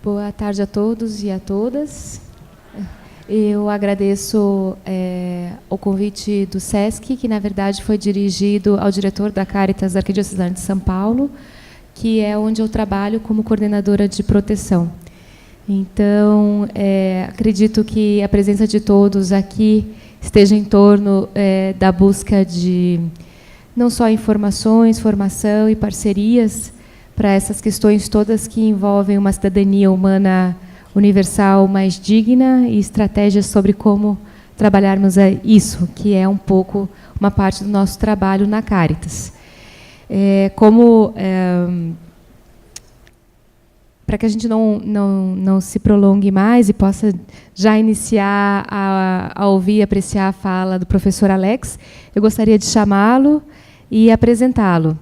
Boa tarde a todos e a todas. Eu agradeço o convite do SESC, que na verdade foi dirigido ao diretor da Caritas Arquidiocesana de São Paulo, que é onde eu trabalho como coordenadora de proteção. Então, acredito que a presença de todos aqui esteja em torno da busca de não só informações, formação e parcerias para essas questões todas que envolvem uma cidadania humana universal mais digna e estratégias sobre como trabalharmos isso, que é um pouco uma parte do nosso trabalho na Caritas. Para que a gente não se prolongue mais e possa já iniciar a ouvir e apreciar a fala do professor Alex, eu gostaria de chamá-lo e apresentá-lo.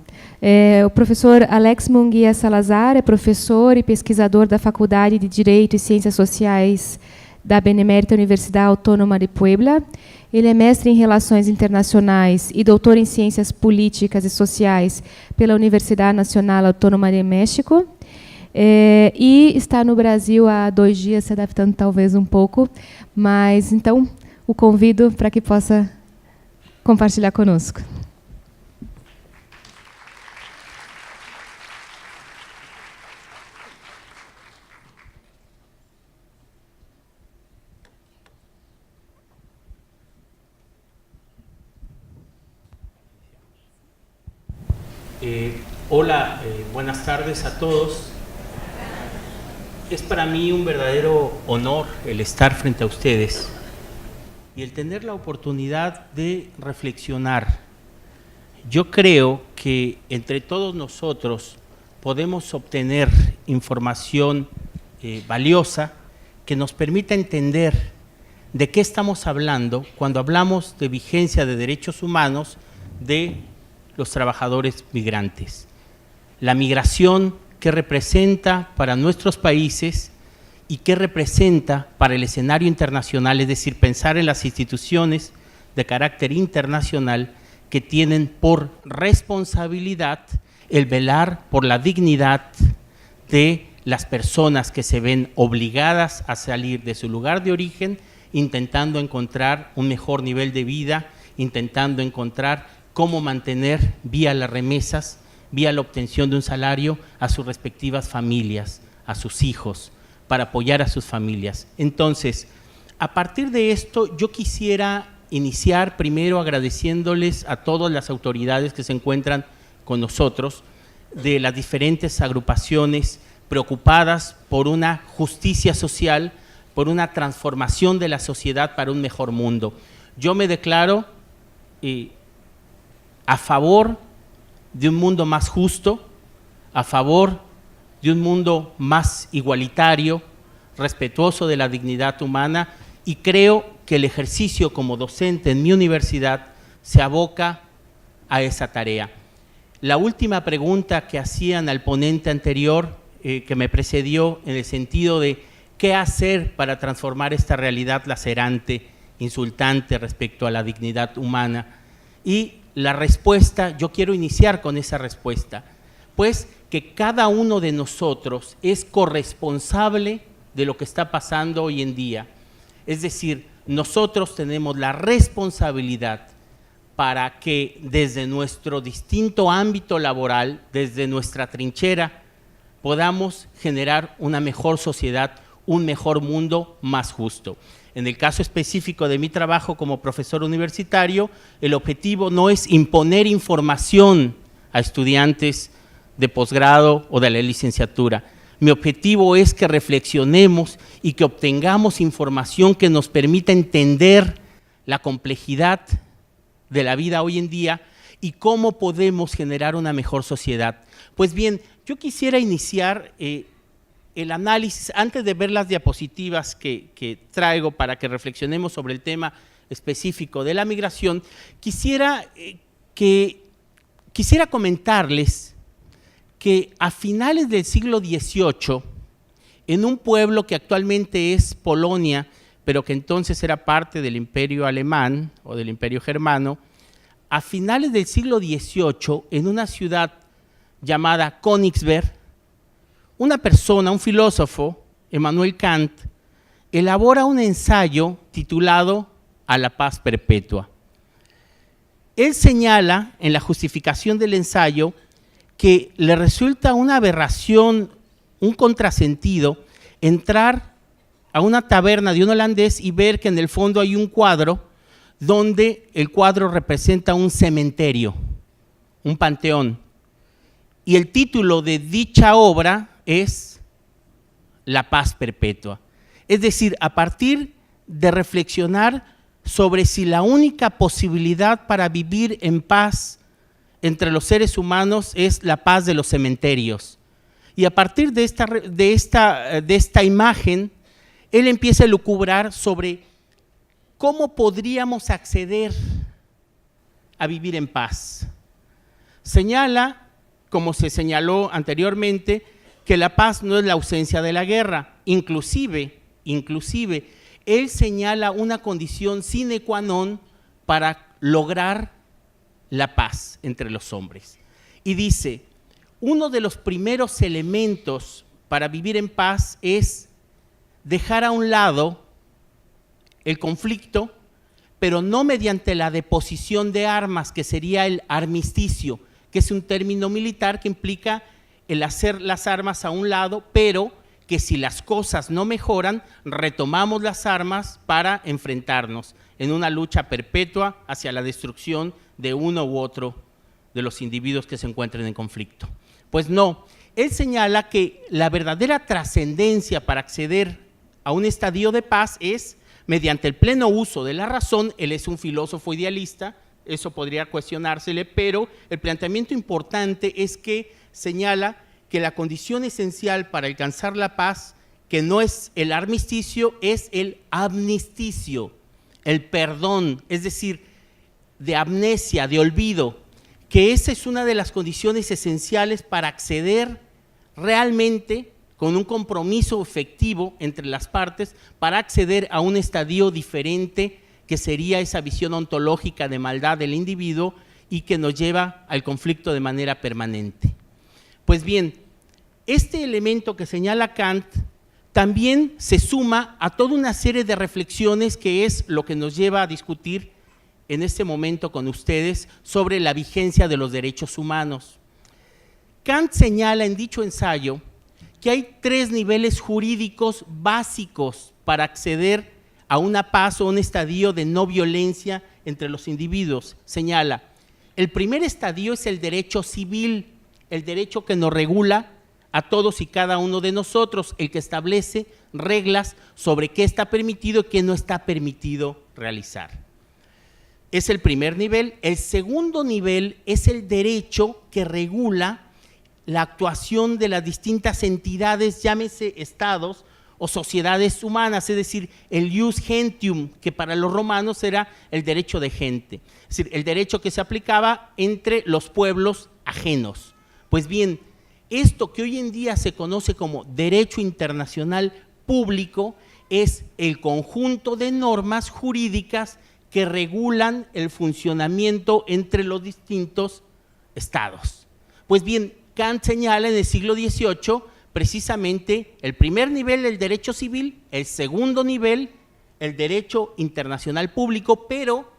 O professor Alex Munguia Salazar é professor e pesquisador da Faculdade de Direito e Ciências Sociais da Benemérita Universidade Autônoma de Puebla. Ele é mestre em Relações Internacionais e doutor em Ciências Políticas e Sociais pela Universidade Nacional Autônoma de México. E está no Brasil há 2 dias, se adaptando talvez um pouco, mas então o convido para que possa compartilhar conosco. Hola, buenas tardes a todos. Es para mí un verdadero honor el estar frente a ustedes y el tener la oportunidad de reflexionar. Yo creo que entre todos nosotros podemos obtener información valiosa que nos permita entender de qué estamos hablando cuando hablamos de vigencia de derechos humanos de los trabajadores migrantes. La migración, qué representa para nuestros países y qué representa para el escenario internacional, es decir, pensar en las instituciones de carácter internacional que tienen por responsabilidad el velar por la dignidad de las personas que se ven obligadas a salir de su lugar de origen, intentando encontrar un mejor nivel de vida, intentando encontrar cómo mantener vía las remesas, vía la obtención de un salario a sus respectivas familias, a sus hijos, para apoyar a sus familias. Entonces, a partir de esto, yo quisiera iniciar primero agradeciéndoles a todas las autoridades que se encuentran con nosotros, de las diferentes agrupaciones preocupadas por una justicia social, por una transformación de la sociedad para un mejor mundo. Yo me declaro a favor de un mundo más justo, a favor de un mundo más igualitario, respetuoso de la dignidad humana, y creo que el ejercicio como docente en mi universidad se aboca a esa tarea. La última pregunta que hacían al ponente anterior que me precedió en el sentido de qué hacer para transformar esta realidad lacerante, insultante respecto a la dignidad humana, y la respuesta, yo quiero iniciar con esa respuesta, pues que cada uno de nosotros es corresponsable de lo que está pasando hoy en día. Es decir, nosotros tenemos la responsabilidad para que desde nuestro distinto ámbito laboral, desde nuestra trinchera, podamos generar una mejor sociedad, un mejor mundo más justo. En el caso específico de mi trabajo como profesor universitario, el objetivo no es imponer información a estudiantes de posgrado o de la licenciatura. Mi objetivo es que reflexionemos y que obtengamos información que nos permita entender la complejidad de la vida hoy en día y cómo podemos generar una mejor sociedad. Pues bien, yo quisiera iniciar el análisis, antes de ver las diapositivas que traigo para que reflexionemos sobre el tema específico de la migración, quisiera comentarles que a finales del siglo XVIII, en un pueblo que actualmente es Polonia, pero que entonces era parte del Imperio Alemán o del Imperio Germano, a finales del siglo XVIII, en una ciudad llamada Königsberg, una persona, un filósofo Immanuel Kant, elabora un ensayo titulado A la paz perpetua. Él señala en la justificación del ensayo que le resulta una aberración, un contrasentido, entrar a una taberna de un holandés y ver que en el fondo hay un cuadro donde el cuadro representa un cementerio, un panteón. Y el título de dicha obra es La paz perpetua. Es decir, a partir de reflexionar sobre si la única posibilidad para vivir en paz entre los seres humanos es la paz de los cementerios. Y a partir de esta imagen, él empieza a lucubrar sobre cómo podríamos acceder a vivir en paz. Señala, como se señaló anteriormente, que la paz no es la ausencia de la guerra. Inclusive, él señala una condición sine qua non para lograr la paz entre los hombres. Y dice, uno de los primeros elementos para vivir en paz es dejar a un lado el conflicto, pero no mediante la deposición de armas, que sería el armisticio, que es un término militar que implica el hacer las armas a un lado, pero que si las cosas no mejoran, retomamos las armas para enfrentarnos en una lucha perpetua hacia la destrucción de uno u otro de los individuos que se encuentren en conflicto. Pues no, él señala que la verdadera trascendencia para acceder a un estadio de paz es mediante el pleno uso de la razón. Él es un filósofo idealista, eso podría cuestionársele, pero el planteamiento importante es que señala que la condición esencial para alcanzar la paz, que no es el armisticio, es el amnisticio, el perdón, es decir, de amnesia, de olvido, que esa es una de las condiciones esenciales para acceder realmente con un compromiso efectivo entre las partes, para acceder a un estadio diferente, que sería esa visión ontológica de maldad del individuo y que nos lleva al conflicto de manera permanente. Pues bien, este elemento que señala Kant también se suma a toda una serie de reflexiones, que es lo que nos lleva a discutir en este momento con ustedes sobre la vigencia de los derechos humanos. Kant señala en dicho ensayo que hay 3 niveles jurídicos básicos para acceder a una paz o un estadio de no violencia entre los individuos. Señala, el primer estadio es el derecho civil, el derecho que nos regula a todos y cada uno de nosotros, el que establece reglas sobre qué está permitido y qué no está permitido realizar. Es el primer nivel. El segundo nivel es el derecho que regula la actuación de las distintas entidades, llámese estados o sociedades humanas, es decir, el ius gentium, que para los romanos era el derecho de gente, es decir, el derecho que se aplicaba entre los pueblos ajenos. Pues bien, esto que hoy en día se conoce como derecho internacional público es el conjunto de normas jurídicas que regulan el funcionamiento entre los distintos estados. Pues bien, Kant señala en el siglo XVIII precisamente el primer nivel, el derecho civil, el segundo nivel, el derecho internacional público, pero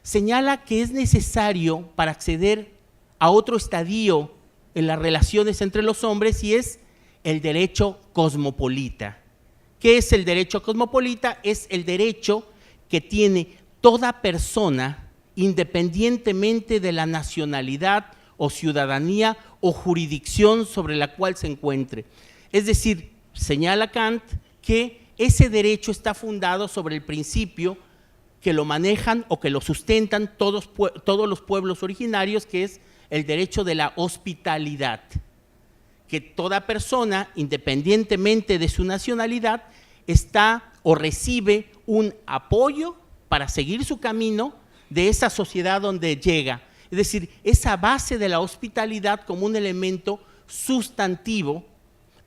señala que es necesario para acceder a otro estadio en las relaciones entre los hombres, y es el derecho cosmopolita. ¿Qué es el derecho cosmopolita? Es el derecho que tiene toda persona, independientemente de la nacionalidad o ciudadanía o jurisdicción sobre la cual se encuentre. Es decir, señala Kant que ese derecho está fundado sobre el principio que lo manejan o que lo sustentan todos los pueblos originarios, que es el derecho de la hospitalidad, que toda persona, independientemente de su nacionalidad, está o recibe un apoyo para seguir su camino de esa sociedad donde llega. Es decir, esa base de la hospitalidad como un elemento sustantivo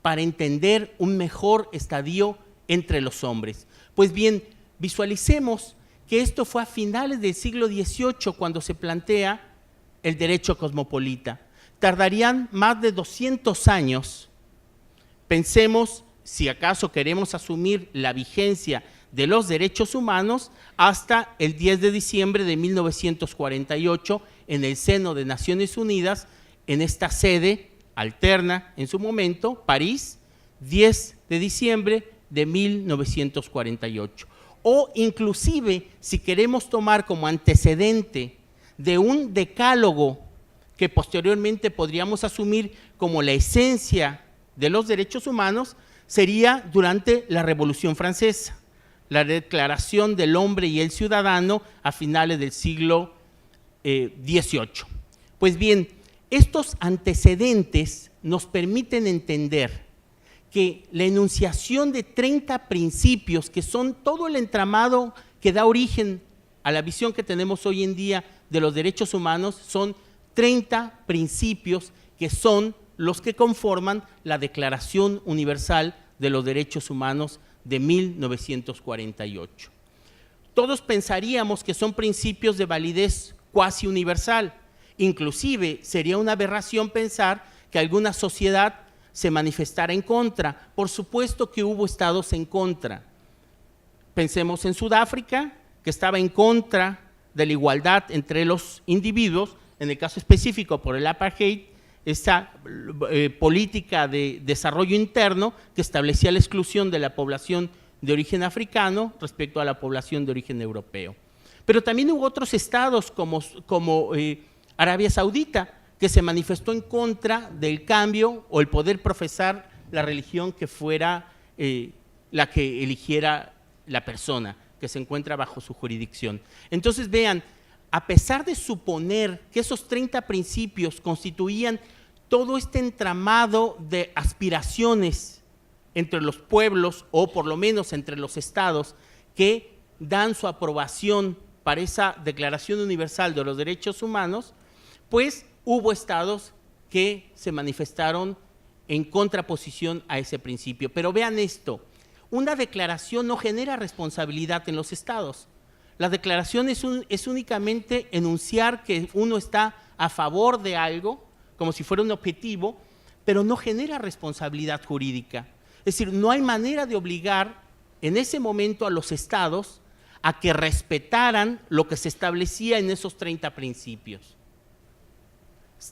para entender un mejor estadio entre los hombres. Pues bien, visualicemos que esto fue a finales del siglo XVIII cuando se plantea el derecho cosmopolita. Tardarían más de 200 años. Pensemos si acaso queremos asumir la vigencia de los derechos humanos, hasta el 10 de diciembre de 1948, en el seno de Naciones Unidas, en esta sede alterna en su momento, París, 10 de diciembre de 1948. O inclusive, si queremos tomar como antecedente de un decálogo que posteriormente podríamos asumir como la esencia de los derechos humanos, sería durante la Revolución Francesa, la Declaración del Hombre y el Ciudadano a finales del siglo XVIII. Pues bien, estos antecedentes nos permiten entender que la enunciación de 30 principios, que son todo el entramado que da origen a la visión que tenemos hoy en día de los derechos humanos, son 30 principios que son los que conforman la Declaración Universal de los Derechos Humanos de 1948. Todos pensaríamos que son principios de validez cuasi universal. Inclusive sería una aberración pensar que alguna sociedad se manifestara en contra. Por supuesto que hubo estados en contra. Pensemos en Sudáfrica, que estaba en contra de la igualdad entre los individuos, en el caso específico por el apartheid, esta política de desarrollo interno que establecía la exclusión de la población de origen africano respecto a la población de origen europeo. Pero también hubo otros estados como Arabia Saudita, que se manifestó en contra del cambio o el poder profesar la religión que fuera la que eligiera la persona que se encuentra bajo su jurisdicción. Entonces vean, a pesar de suponer que esos 30 principios constituían todo este entramado de aspiraciones entre los pueblos, o por lo menos entre los estados, que dan su aprobación para esa Declaración Universal de los Derechos Humanos, pues hubo estados que se manifestaron en contraposición a ese principio. Pero vean esto, una declaración no genera responsabilidad en los estados. La declaración es únicamente enunciar que uno está a favor de algo, como si fuera un objetivo, pero no genera responsabilidad jurídica. Es decir, no hay manera de obligar en ese momento a los estados a que respetaran lo que se establecía en esos 30 principios.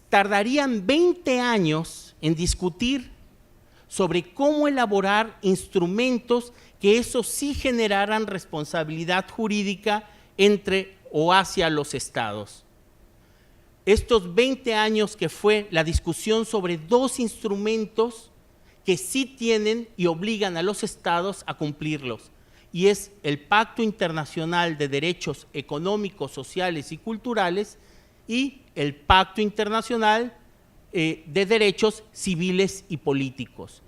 Tardarían 20 años en discutir sobre cómo elaborar instrumentos que eso sí generaran responsabilidad jurídica entre o hacia los estados. Estos 20 años que fue la discusión sobre dos instrumentos que sí tienen y obligan a los estados a cumplirlos, y es el Pacto Internacional de Derechos Económicos, Sociales y Culturales y el Pacto Internacional de Derechos Civiles y Políticos.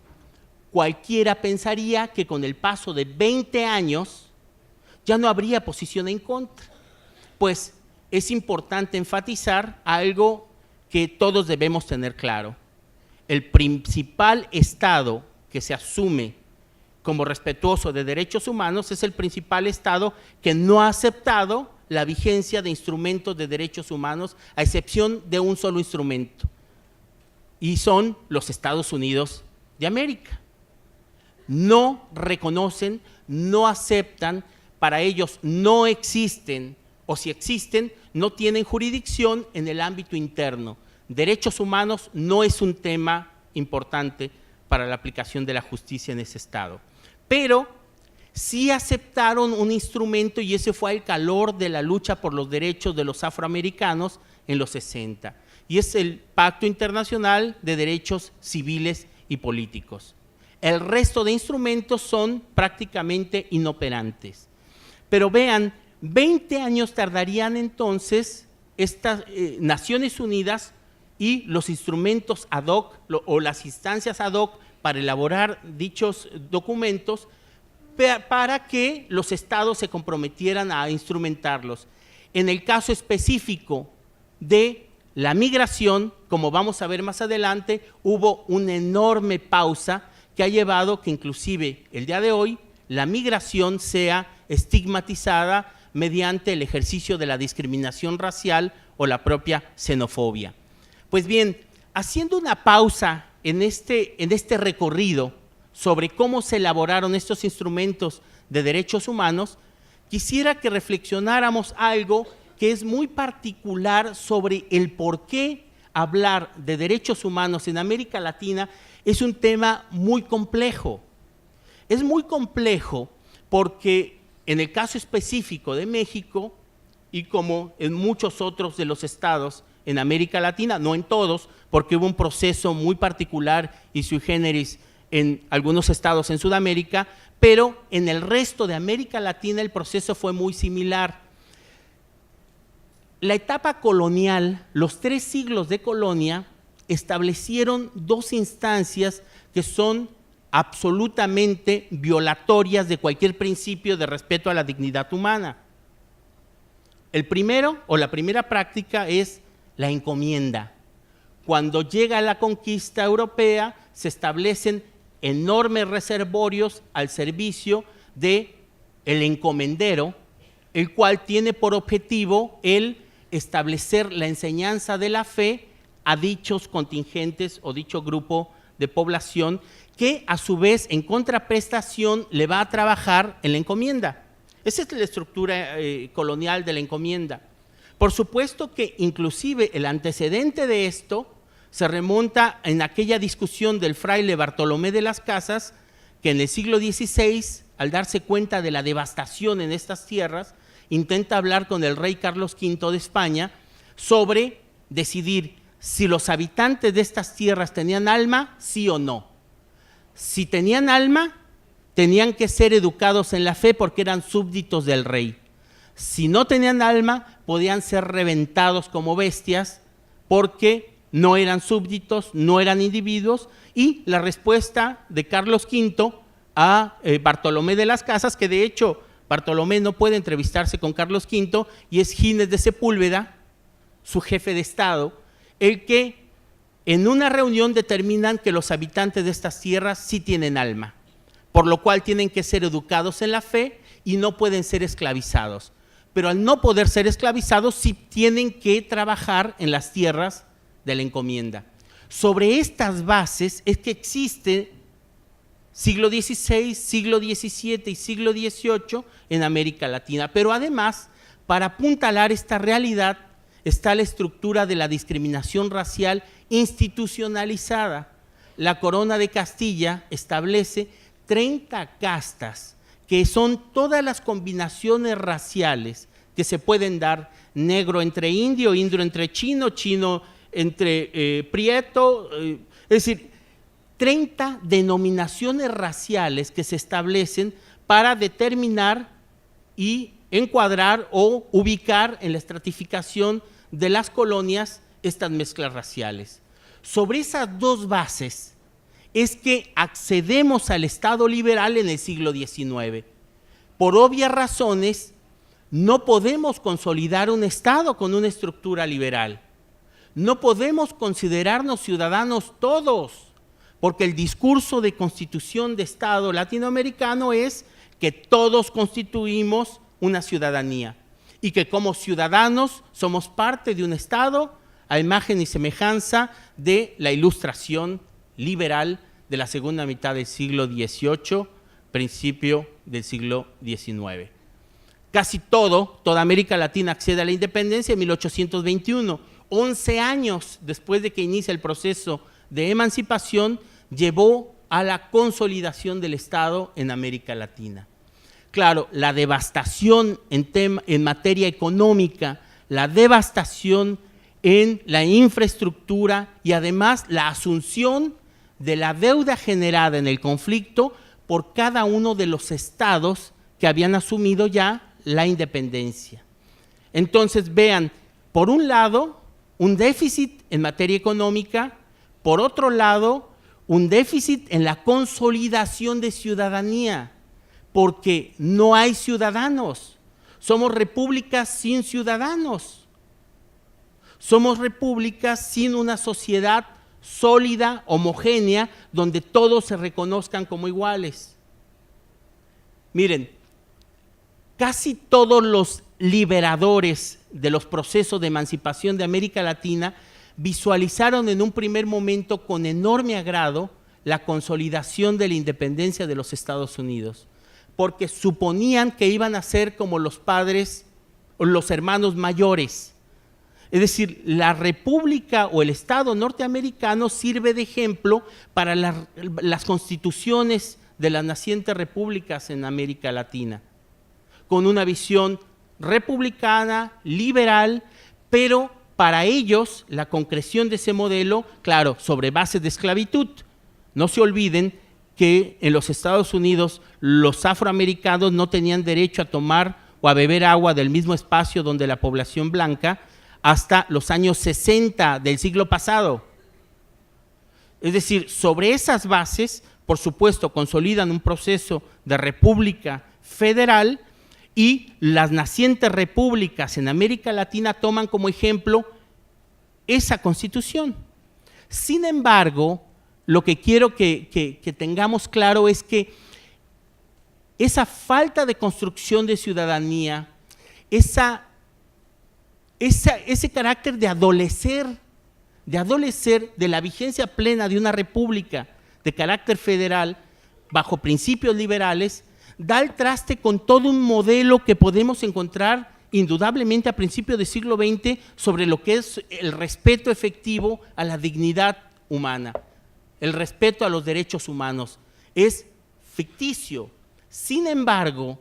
Cualquiera pensaría que con el paso de 20 años ya no habría posición en contra, pues es importante enfatizar algo que todos debemos tener claro. El principal estado que se asume como respetuoso de derechos humanos es el principal estado que no ha aceptado la vigencia de instrumentos de derechos humanos, a excepción de un solo instrumento, y son los Estados Unidos de América. No reconocen, no aceptan, para ellos no existen, o si existen, no tienen jurisdicción en el ámbito interno. Derechos humanos no es un tema importante para la aplicación de la justicia en ese estado. Pero sí aceptaron un instrumento, y ese fue el calor de la lucha por los derechos de los afroamericanos en los 60, y es el Pacto Internacional de Derechos Civiles y Políticos. El resto de instrumentos son prácticamente inoperantes. Pero vean, 20 años tardarían entonces estas Naciones Unidas y los instrumentos ad hoc o las instancias ad hoc para elaborar dichos documentos, para que los estados se comprometieran a instrumentarlos. En el caso específico de la migración, como vamos a ver más adelante, hubo una enorme pausa que ha llevado que inclusive el día de hoy la migración sea estigmatizada mediante el ejercicio de la discriminación racial o la propia xenofobia. Pues bien, haciendo una pausa en este recorrido sobre cómo se elaboraron estos instrumentos de derechos humanos, quisiera que reflexionáramos algo que es muy particular sobre el por qué hablar de derechos humanos en América Latina es un tema muy complejo. Es muy complejo porque en el caso específico de México, y como en muchos otros de los estados en América Latina, no en todos, porque hubo un proceso muy particular y sui generis en algunos estados en Sudamérica, pero en el resto de América Latina el proceso fue muy similar. La etapa colonial, los 3 siglos de colonia, establecieron 2 instancias que son absolutamente violatorias de cualquier principio de respeto a la dignidad humana. El primero, o la primera práctica, es la encomienda. Cuando llega la conquista europea, se establecen enormes reservorios al servicio del encomendero, el cual tiene por objetivo el establecer la enseñanza de la fe a dichos contingentes o dicho grupo de población que a su vez en contraprestación le va a trabajar en la encomienda. Esa es la estructura colonial de la encomienda. Por supuesto que inclusive el antecedente de esto se remonta en aquella discusión del fraile Bartolomé de las Casas, que en el siglo XVI, al darse cuenta de la devastación en estas tierras, intenta hablar con el rey Carlos V de España sobre decidir si los habitantes de estas tierras tenían alma, sí o no. Si tenían alma, tenían que ser educados en la fe porque eran súbditos del rey. Si no tenían alma, podían ser reventados como bestias porque no eran súbditos, no eran individuos. Y la respuesta de Carlos V a Bartolomé de las Casas, que de hecho Bartolomé no puede entrevistarse con Carlos V, y es Gines de Sepúlveda, su jefe de Estado, el que en una reunión determinan que los habitantes de estas tierras sí tienen alma, por lo cual tienen que ser educados en la fe y no pueden ser esclavizados. Pero al no poder ser esclavizados, sí tienen que trabajar en las tierras de la encomienda. Sobre estas bases es que existe siglo XVI, siglo XVII y siglo XVIII en América Latina. Pero además, para apuntalar esta realidad, está la estructura de la discriminación racial institucionalizada. La Corona de Castilla establece 30 castas, que son todas las combinaciones raciales que se pueden dar: negro entre indio, indio entre chino, chino entre prieto, es decir, 30 denominaciones raciales que se establecen para determinar y encuadrar o ubicar en la estratificación de las colonias estas mezclas raciales. Sobre esas 2 bases es que accedemos al Estado liberal en el siglo XIX. Por obvias razones, no podemos consolidar un Estado con una estructura liberal. No podemos considerarnos ciudadanos todos, porque el discurso de constitución de Estado latinoamericano es que todos constituimos una ciudadanía y que como ciudadanos somos parte de un Estado a imagen y semejanza de la ilustración liberal de la segunda mitad del siglo XVIII, principio del siglo XIX. Casi toda América Latina accede a la independencia en 1821. 11 años después de que inicia el proceso de emancipación, llevó a la consolidación del Estado en América Latina. Claro, la devastación en materia económica, la devastación en la infraestructura y además la asunción de la deuda generada en el conflicto por cada uno de los estados que habían asumido ya la independencia. Entonces vean, por un lado, un déficit en materia económica, por otro lado, un déficit en la consolidación de ciudadanía, porque no hay ciudadanos, somos repúblicas sin ciudadanos, somos repúblicas sin una sociedad sólida, homogénea, donde todos se reconozcan como iguales. Miren, casi todos los liberadores de los procesos de emancipación de América Latina visualizaron en un primer momento con enorme agrado la consolidación de la independencia de los Estados Unidos, porque suponían que iban a ser como los padres o los hermanos mayores. Es decir, la república o el Estado norteamericano sirve de ejemplo para las constituciones de las nacientes repúblicas en América Latina, con una visión republicana, liberal, pero para ellos la concreción de ese modelo, claro, sobre bases de esclavitud. No se olviden que en los Estados Unidos los afroamericanos no tenían derecho a tomar o a beber agua del mismo espacio donde la población blanca hasta los años 60 del siglo pasado. Es decir, sobre esas bases, por supuesto, consolidan un proceso de república federal y las nacientes repúblicas en América Latina toman como ejemplo esa constitución. Sin embargo, lo que quiero que tengamos claro es que esa falta de construcción de ciudadanía, ese carácter de adolecer de la vigencia plena de una república de carácter federal bajo principios liberales, da el traste con todo un modelo que podemos encontrar indudablemente a principios del siglo XX sobre lo que es el respeto efectivo a la dignidad humana, el respeto a los derechos humanos. Es ficticio. Sin embargo,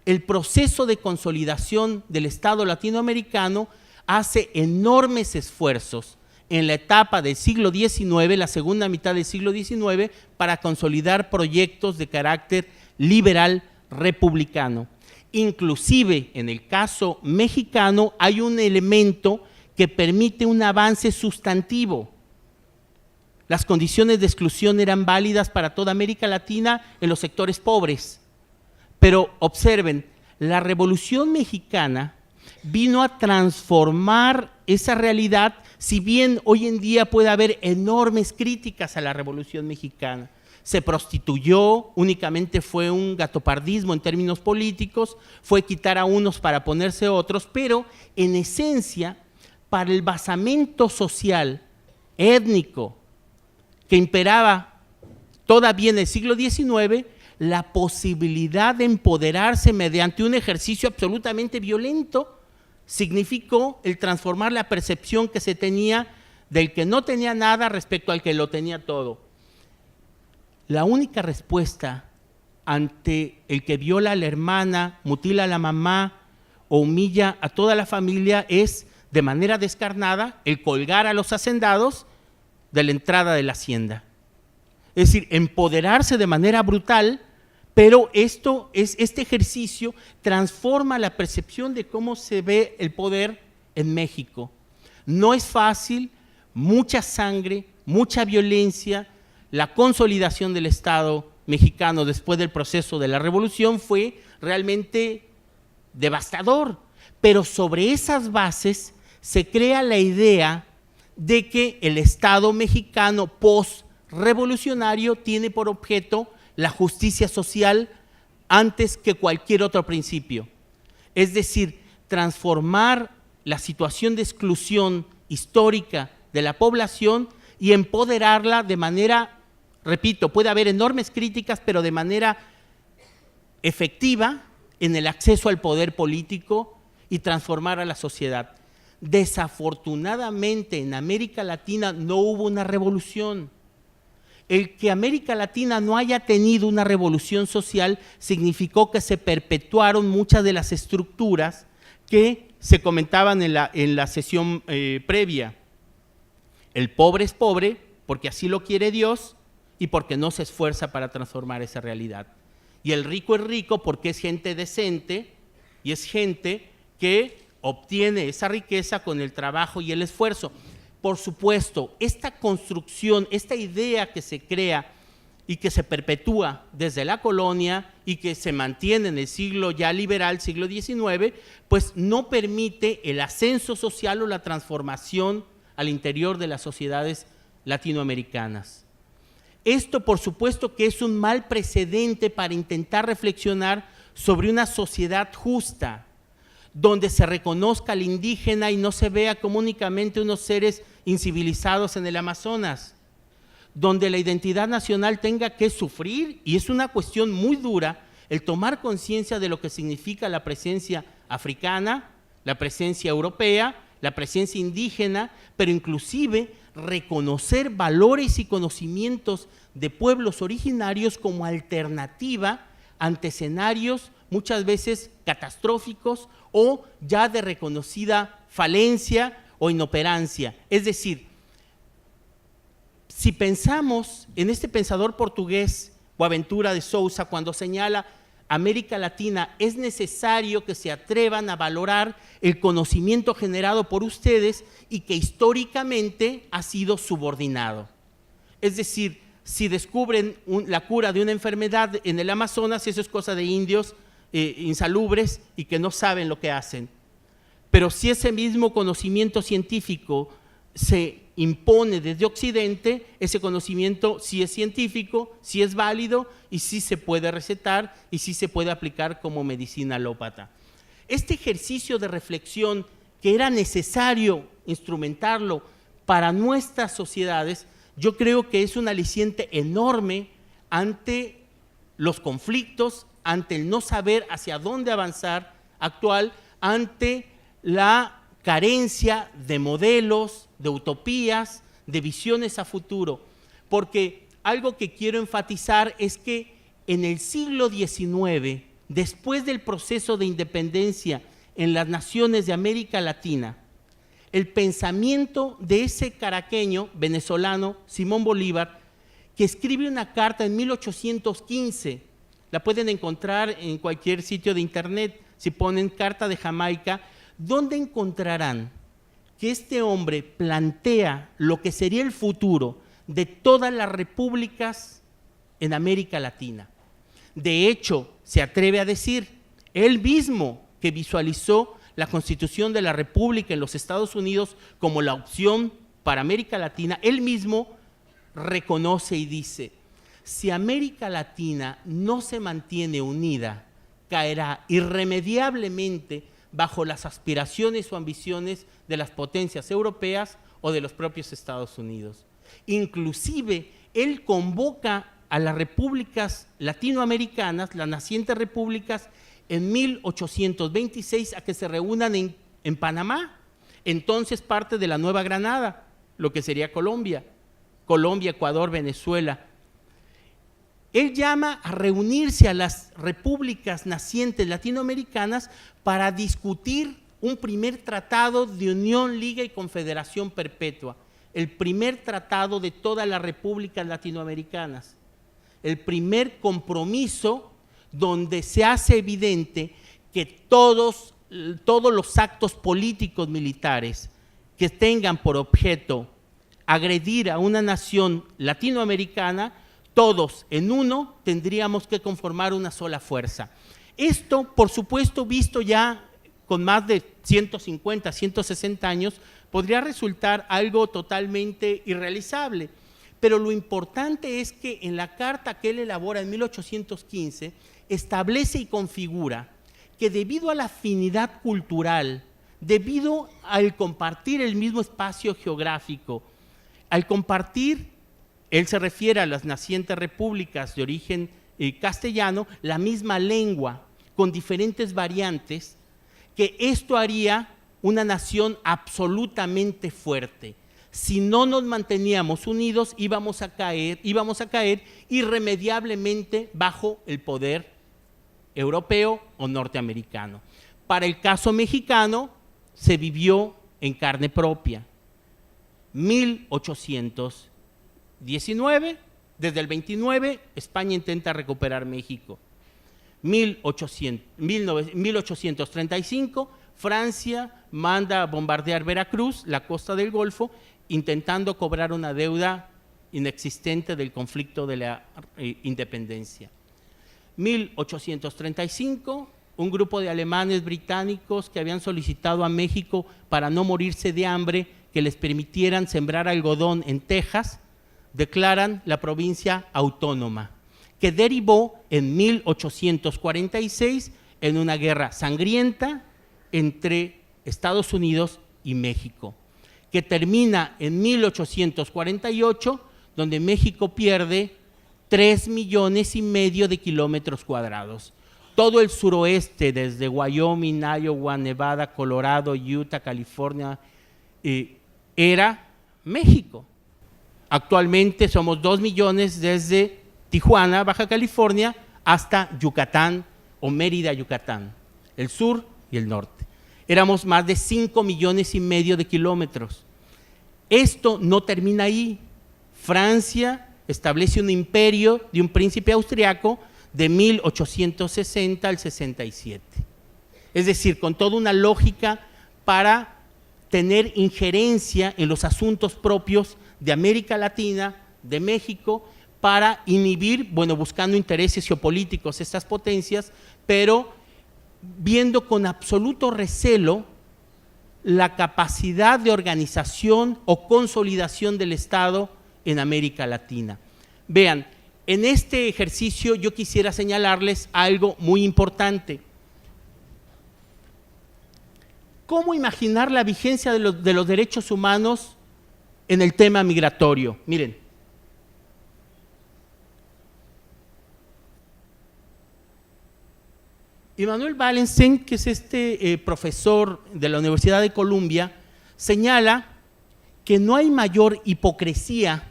el proceso de consolidación del Estado latinoamericano hace enormes esfuerzos en la etapa del siglo XIX, la segunda mitad del siglo XIX, para consolidar proyectos de carácter liberal republicano. Inclusive, en el caso mexicano, hay un elemento que permite un avance sustantivo. Las condiciones de exclusión eran válidas para toda América Latina en los sectores pobres. Pero observen, la Revolución Mexicana vino a transformar esa realidad, si bien hoy en día puede haber enormes críticas a la Revolución Mexicana. Se prostituyó, únicamente fue un gatopardismo en términos políticos, fue quitar a unos para ponerse otros, pero en esencia, para el basamento social, étnico, que imperaba todavía en el siglo XIX, la posibilidad de empoderarse mediante un ejercicio absolutamente violento significó el transformar la percepción que se tenía del que no tenía nada respecto al que lo tenía todo. La única respuesta ante el que viola a la hermana, mutila a la mamá o humilla a toda la familia es, de manera descarnada, el colgar a los hacendados de la entrada de la hacienda. Es decir, empoderarse de manera brutal, pero este ejercicio transforma la percepción de cómo se ve el poder en México. No es fácil, mucha sangre, mucha violencia. La consolidación del Estado mexicano después del proceso de la Revolución fue realmente devastador, pero sobre esas bases se crea la idea de que el Estado mexicano post-revolucionario tiene por objeto la justicia social antes que cualquier otro principio. Es decir, transformar la situación de exclusión histórica de la población y empoderarla de manera, repito, puede haber enormes críticas, pero de manera efectiva en el acceso al poder político y transformar a la sociedad. Desafortunadamente en América Latina no hubo una revolución. El que América Latina no haya tenido una revolución social significó que se perpetuaron muchas de las estructuras que se comentaban en la sesión previa. El pobre es pobre porque así lo quiere Dios y porque no se esfuerza para transformar esa realidad. Y el rico es rico porque es gente decente y es gente que obtiene esa riqueza con el trabajo y el esfuerzo. Por supuesto, esta construcción, esta idea que se crea y que se perpetúa desde la colonia y que se mantiene en el siglo ya liberal, siglo XIX, pues no permite el ascenso social o la transformación al interior de las sociedades latinoamericanas. Esto, por supuesto, que es un mal precedente para intentar reflexionar sobre una sociedad justa, donde se reconozca al indígena y no se vea como únicamente unos seres incivilizados en el Amazonas, donde la identidad nacional tenga que sufrir, y es una cuestión muy dura, el tomar conciencia de lo que significa la presencia africana, la presencia europea, la presencia indígena, pero inclusive reconocer valores y conocimientos de pueblos originarios como alternativa ante escenarios muchas veces catastróficos o ya de reconocida falencia o inoperancia. Es decir, si pensamos en este pensador portugués, Boaventura de Sousa, cuando señala América Latina, es necesario que se atrevan a valorar el conocimiento generado por ustedes y que históricamente ha sido subordinado. Es decir, si descubren la cura de una enfermedad en el Amazonas, eso es cosa de indios insalubres y que no saben lo que hacen. Pero si ese mismo conocimiento científico se impone desde Occidente, ese conocimiento sí es científico, sí es válido y sí se puede recetar y sí se puede aplicar como medicina alópata. Este ejercicio de reflexión que era necesario instrumentarlo para nuestras sociedades, yo creo que es un aliciente enorme ante los conflictos, ante el no saber hacia dónde avanzar actual, ante la carencia de modelos, de utopías, de visiones a futuro. Porque algo que quiero enfatizar es que en el siglo XIX, después del proceso de independencia en las naciones de América Latina, el pensamiento de ese caraqueño venezolano, Simón Bolívar, que escribe una carta en 1815, la pueden encontrar en cualquier sitio de internet, si ponen Carta de Jamaica, donde encontrarán que este hombre plantea lo que sería el futuro de todas las repúblicas en América Latina. De hecho, se atreve a decir, él mismo que visualizó la Constitución de la República en los Estados Unidos como la opción para América Latina, él mismo reconoce y dice, si América Latina no se mantiene unida, caerá irremediablemente bajo las aspiraciones o ambiciones de las potencias europeas o de los propios Estados Unidos. Inclusive, él convoca a las repúblicas latinoamericanas, las nacientes repúblicas, en 1826 a que se reúnan en Panamá, entonces parte de la Nueva Granada, lo que sería Colombia, Ecuador, Venezuela. Él llama a reunirse a las repúblicas nacientes latinoamericanas para discutir un primer tratado de unión, liga y confederación perpetua, el primer tratado de todas las repúblicas latinoamericanas, el primer compromiso donde se hace evidente que todos los actos políticos militares que tengan por objeto agredir a una nación latinoamericana, todos en uno tendríamos que conformar una sola fuerza. Esto, por supuesto, visto ya con más de 150, 160 años, podría resultar algo totalmente irrealizable. Pero lo importante es que en la carta que él elabora en 1815, establece y configura que debido a la afinidad cultural, debido al compartir el mismo espacio geográfico, al compartir, él se refiere a las nacientes repúblicas de origen castellano, la misma lengua, con diferentes variantes, que esto haría una nación absolutamente fuerte. Si no nos manteníamos unidos, íbamos a caer irremediablemente bajo el poder europeo o norteamericano. Para el caso mexicano, se vivió en carne propia. 1819, desde el 29, España intenta recuperar México. 1835, Francia manda a bombardear Veracruz, la costa del Golfo, intentando cobrar una deuda inexistente del conflicto de la independencia. 1835, un grupo de alemanes británicos que habían solicitado a México para no morirse de hambre que les permitieran sembrar algodón en Texas, declaran la provincia autónoma, que derivó en 1846 en una guerra sangrienta entre Estados Unidos y México, que termina en 1848, donde México pierde 3,5 millones de kilómetros cuadrados. Todo el suroeste, desde Wyoming, Iowa, Nevada, Colorado, Utah, California, era México. Actualmente somos 2 millones desde Tijuana, Baja California, hasta Yucatán o Mérida, Yucatán, el sur y el norte. Éramos más de 5,5 millones de kilómetros. Esto no termina ahí. Francia establece un imperio de un príncipe austriaco de 1860 al 67. Es decir, con toda una lógica para tener injerencia en los asuntos propios de América Latina, de México, para inhibir, bueno, buscando intereses geopolíticos estas potencias, pero viendo con absoluto recelo la capacidad de organización o consolidación del Estado en América Latina. Vean, en este ejercicio yo quisiera señalarles algo muy importante. ¿Cómo imaginar la vigencia de los derechos humanos en el tema migratorio? Miren, Immanuel Wallenstein, que es profesor de la Universidad de Columbia, señala que no hay mayor hipocresía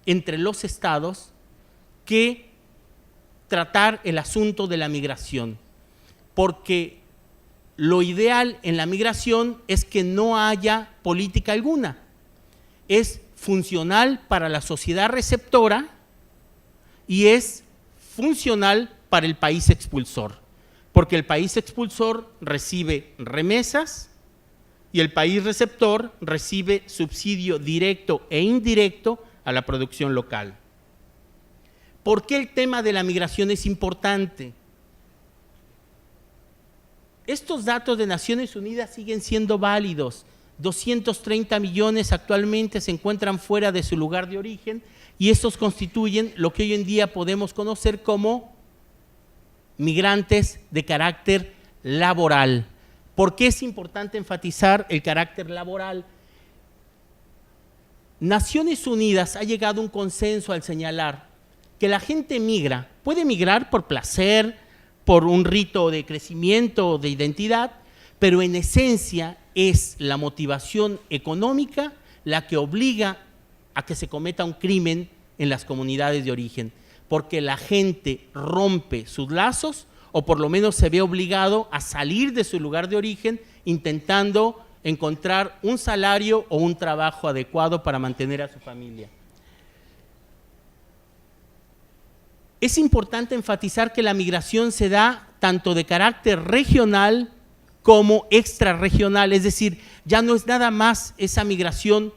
entre los estados que tratar el asunto de la migración, porque lo ideal en la migración es que no haya política alguna, es funcional para la sociedad receptora y es funcional para el país expulsor, porque el país expulsor recibe remesas y el país receptor recibe subsidio directo e indirecto a la producción local. ¿Por qué el tema de la migración es importante? Estos datos de Naciones Unidas siguen siendo válidos. 230 millones actualmente se encuentran fuera de su lugar de origen y estos constituyen lo que hoy en día podemos conocer como migrantes de carácter laboral. ¿Por qué es importante enfatizar el carácter laboral? Naciones Unidas ha llegado a un consenso al señalar que la gente migra, puede migrar por placer, por un rito de crecimiento, de identidad, pero en esencia es la motivación económica la que obliga a que se cometa un crimen en las comunidades de origen, porque la gente rompe sus lazos o por lo menos se ve obligado a salir de su lugar de origen intentando encontrar un salario o un trabajo adecuado para mantener a su familia. Es importante enfatizar que la migración se da tanto de carácter regional como extrarregional, es decir, ya no es nada más esa migración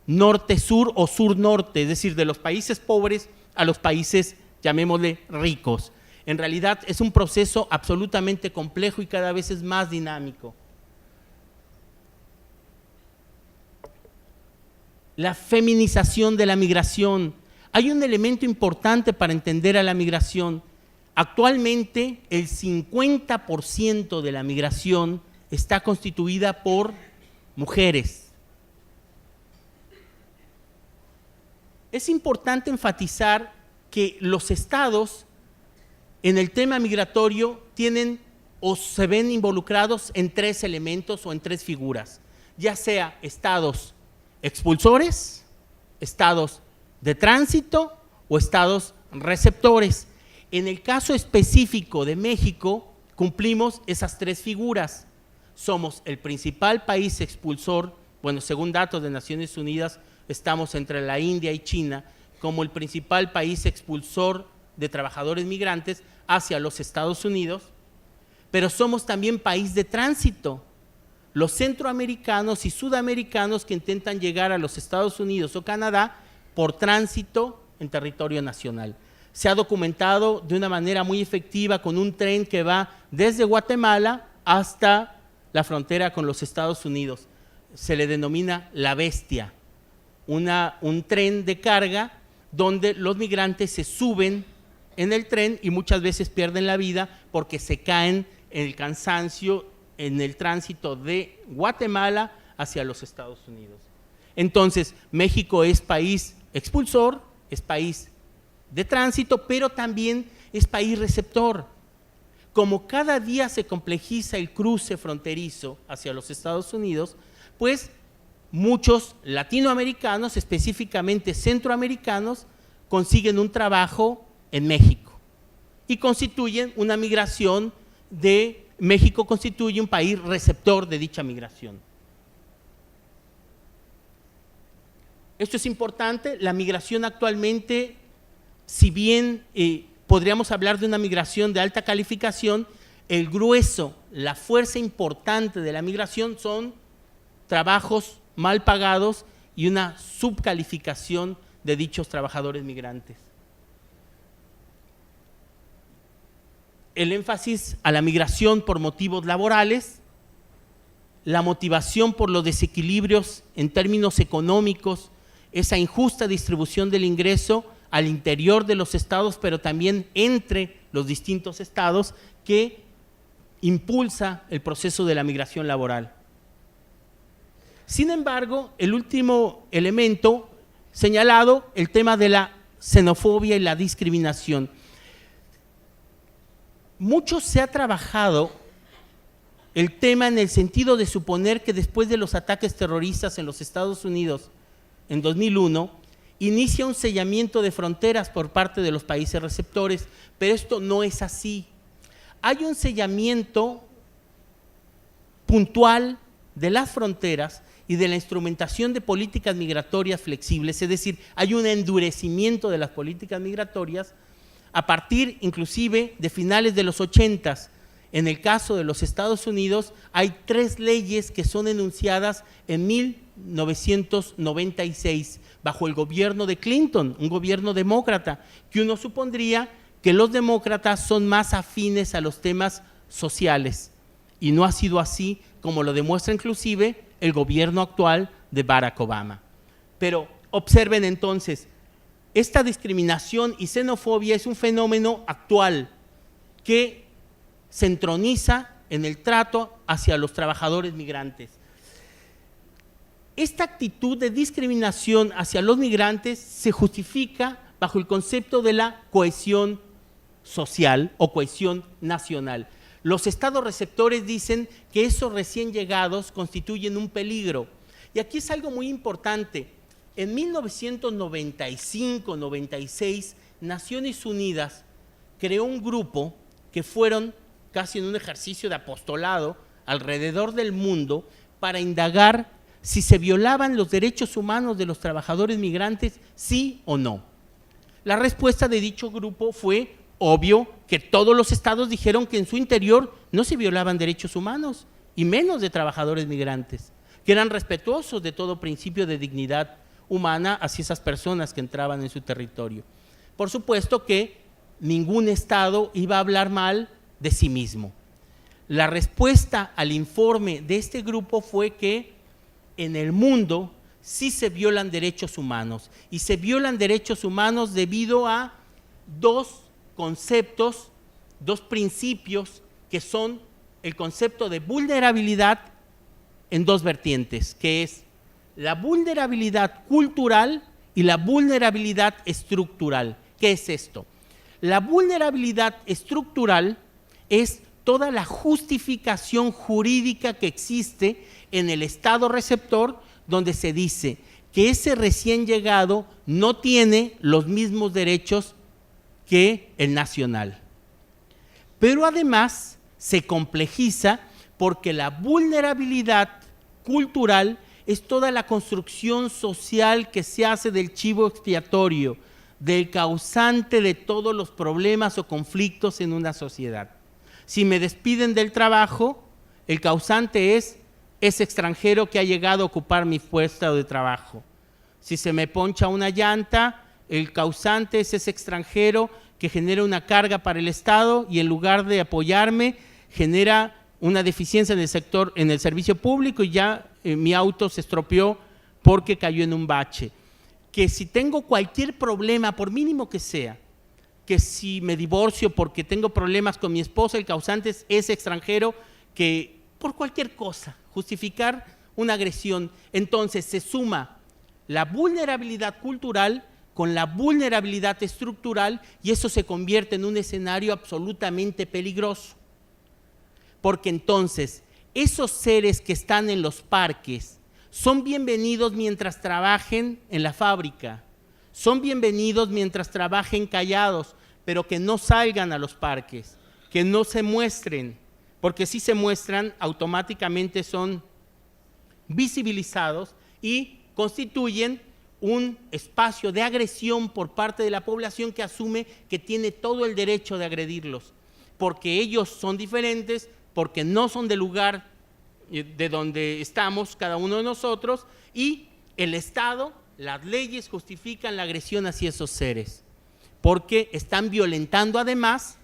norte-sur o sur-norte, es decir, de los países pobres a los países, llamémosle, ricos. En realidad es un proceso absolutamente complejo y cada vez es más dinámico. La feminización de la migración. Hay un elemento importante para entender a la migración. Actualmente el 50% de la migración está constituida por mujeres. Es importante enfatizar que los estados en el tema migratorio tienen o se ven involucrados en 3 elementos o en 3 figuras, ya sea estados expulsores, estados de tránsito o estados receptores. En el caso específico de México, cumplimos esas 3 figuras. Somos el principal país expulsor, bueno, según datos de Naciones Unidas, estamos entre la India y China, como el principal país expulsor de trabajadores migrantes hacia los Estados Unidos, pero somos también país de tránsito. Los centroamericanos y sudamericanos que intentan llegar a los Estados Unidos o Canadá por tránsito en territorio nacional. Se ha documentado de una manera muy efectiva con un tren que va desde Guatemala hasta la frontera con los Estados Unidos. Se le denomina La Bestia, un tren de carga donde los migrantes se suben en el tren y muchas veces pierden la vida porque se caen en el cansancio en el tránsito de Guatemala hacia los Estados Unidos. Entonces, México es país expulsor, es país de tránsito, pero también es país receptor. Como cada día se complejiza el cruce fronterizo hacia los Estados Unidos, pues muchos latinoamericanos, específicamente centroamericanos, consiguen un trabajo en México y constituyen una migración de México, constituye un país receptor de dicha migración. Esto es importante. La migración actualmente, si bien podríamos hablar de una migración de alta calificación, el grueso, la fuerza importante de la migración son trabajos mal pagados y una subcalificación de dichos trabajadores migrantes. El énfasis a la migración por motivos laborales, la motivación por los desequilibrios en términos económicos, esa injusta distribución del ingreso al interior de los estados, pero también entre los distintos estados, que impulsa el proceso de la migración laboral. Sin embargo, el último elemento señalado, el tema de la xenofobia y la discriminación. Mucho se ha trabajado el tema en el sentido de suponer que después de los ataques terroristas en los Estados Unidos en 2001, inicia un sellamiento de fronteras por parte de los países receptores, pero esto no es así. Hay un sellamiento puntual de las fronteras y de la instrumentación de políticas migratorias flexibles, es decir, hay un endurecimiento de las políticas migratorias a partir inclusive de finales de los 80s. En el caso de los Estados Unidos hay 3 leyes que son enunciadas en 1996 bajo el gobierno de Clinton, un gobierno demócrata, que uno supondría que los demócratas son más afines a los temas sociales, y no ha sido así, como lo demuestra inclusive el gobierno actual de Barack Obama. Pero observen entonces, esta discriminación y xenofobia es un fenómeno actual que se entroniza en el trato hacia los trabajadores migrantes. Esta actitud de discriminación hacia los migrantes se justifica bajo el concepto de la cohesión social o cohesión nacional. Los estados receptores dicen que esos recién llegados constituyen un peligro. Y aquí es algo muy importante. En 1995-96, Naciones Unidas creó un grupo que fueron casi en un ejercicio de apostolado alrededor del mundo para indagar si se violaban los derechos humanos de los trabajadores migrantes, sí o no. La respuesta de dicho grupo fue obvio, que todos los estados dijeron que en su interior no se violaban derechos humanos, y menos de trabajadores migrantes, que eran respetuosos de todo principio de dignidad humana hacia esas personas que entraban en su territorio. Por supuesto que ningún estado iba a hablar mal de sí mismo. La respuesta al informe de este grupo fue que en el mundo sí se violan derechos humanos, y se violan derechos humanos debido a 2 conceptos, 2 principios, que son el concepto de vulnerabilidad en 2 vertientes, que es la vulnerabilidad cultural y la vulnerabilidad estructural. ¿Qué es esto? La vulnerabilidad estructural es toda la justificación jurídica que existe en el estado receptor, donde se dice que ese recién llegado no tiene los mismos derechos que el nacional. Pero además se complejiza porque la vulnerabilidad cultural es toda la construcción social que se hace del chivo expiatorio, del causante de todos los problemas o conflictos en una sociedad. Si me despiden del trabajo, el causante es ese extranjero que ha llegado a ocupar mi puesto de trabajo. Si se me poncha una llanta, el causante es ese extranjero que genera una carga para el Estado y en lugar de apoyarme, genera una deficiencia en el sector, en el servicio público, y ya mi auto se estropeó porque cayó en un bache. Que si tengo cualquier problema, por mínimo que sea, que si me divorcio porque tengo problemas con mi esposa, el causante es ese extranjero que por cualquier cosa, justificar una agresión. Entonces se suma la vulnerabilidad cultural con la vulnerabilidad estructural, y eso se convierte en un escenario absolutamente peligroso. Porque entonces, esos seres que están en los parques son bienvenidos mientras trabajen en la fábrica, son bienvenidos mientras trabajen callados, pero que no salgan a los parques, que no se muestren, porque si se muestran, automáticamente son visibilizados y constituyen un espacio de agresión por parte de la población que asume que tiene todo el derecho de agredirlos, porque ellos son diferentes, porque no son del lugar de donde estamos cada uno de nosotros, y el Estado, las leyes justifican la agresión hacia esos seres, porque están violentando además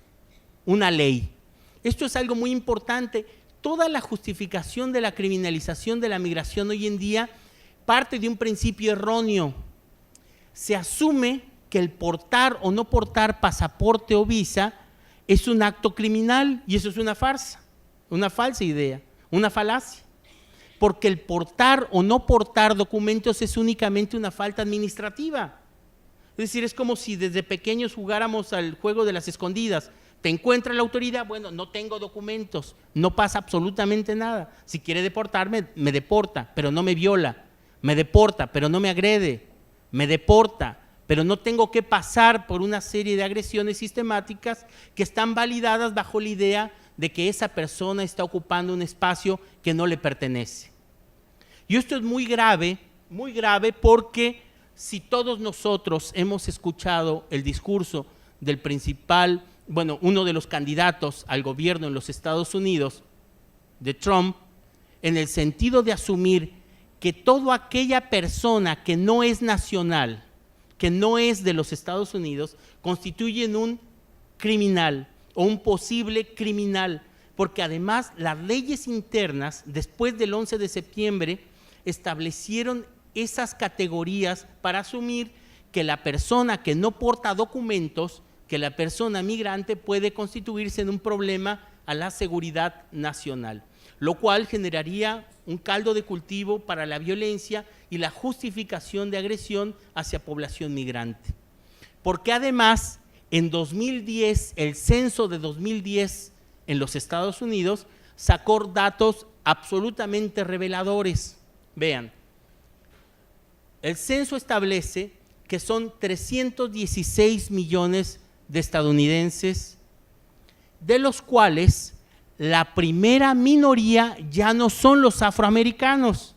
una ley. Esto es algo muy importante. Toda la justificación de la criminalización de la migración hoy en día parte de un principio erróneo. Se asume que el portar o no portar pasaporte o visa es un acto criminal, y eso es una farsa, una falsa idea, una falacia, porque el portar o no portar documentos es únicamente una falta administrativa. Es decir, es como si desde pequeños jugáramos al juego de las escondidas. Te encuentra la autoridad, bueno, no tengo documentos, no pasa absolutamente nada. Si quiere deportarme, me deporta, pero no me viola. Me deporta, pero no me agrede. Me deporta, pero no tengo que pasar por una serie de agresiones sistemáticas que están validadas bajo la idea de que esa persona está ocupando un espacio que no le pertenece. Y esto es muy grave porque si todos nosotros hemos escuchado el discurso del principal, bueno, uno de los candidatos al gobierno en los Estados Unidos, de Trump, en el sentido de asumir que toda aquella persona que no es nacional, que no es de los Estados Unidos, constituyen un criminal o un posible criminal, porque además las leyes internas, después del 11 de septiembre, establecieron esas categorías para asumir que la persona que no porta documentos, que la persona migrante puede constituirse en un problema a la seguridad nacional, lo cual generaría un caldo de cultivo para la violencia y la justificación de agresión hacia población migrante. Porque además, en 2010, el censo de 2010 en los Estados Unidos sacó datos absolutamente reveladores. Vean, el censo establece que son 316 millones de estadounidenses, de los cuales la primera minoría ya no son los afroamericanos.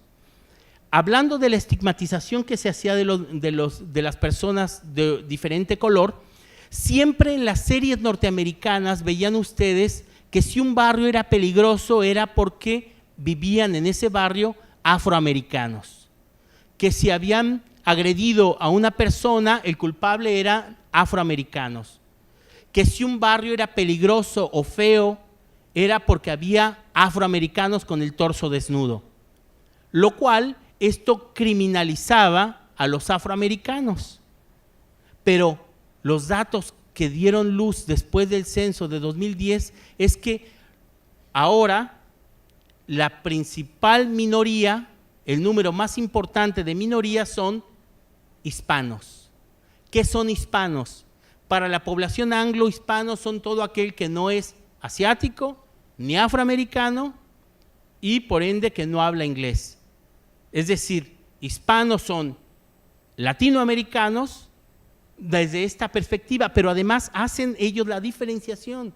Hablando de la estigmatización que se hacía de las personas de diferente color, siempre en las series norteamericanas veían ustedes que si un barrio era peligroso era porque vivían en ese barrio afroamericanos, que si habían agredido a una persona, el culpable era afroamericanos, que si un barrio era peligroso o feo era porque había afroamericanos con el torso desnudo, lo cual esto criminalizaba a los afroamericanos. Pero los datos que dieron luz después del censo de 2010 es que ahora la principal minoría, el número más importante de minorías son hispanos. ¿Qué son hispanos? Para la población anglo-hispano son todo aquel que no es asiático ni afroamericano y por ende que no habla inglés. Es decir, hispanos son latinoamericanos desde esta perspectiva, pero además hacen ellos la diferenciación,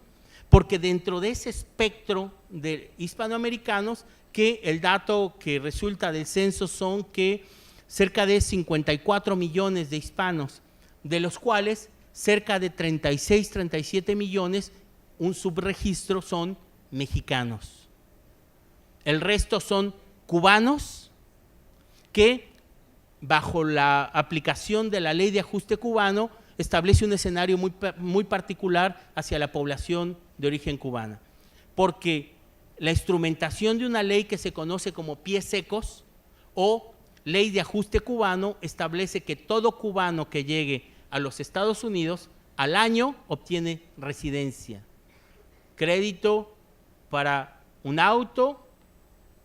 porque dentro de ese espectro de hispanoamericanos, que el dato que resulta del censo son que cerca de 54 millones de hispanos, de los cuales cerca de 36, 37 millones, un subregistro son mexicanos. El resto son cubanos que bajo la aplicación de la ley de ajuste cubano establece un escenario muy particular hacia la población de origen cubana, porque la instrumentación de una ley que se conoce como pies secos o ley de ajuste cubano establece que todo cubano que llegue a los Estados Unidos al año obtiene residencia, crédito para un auto,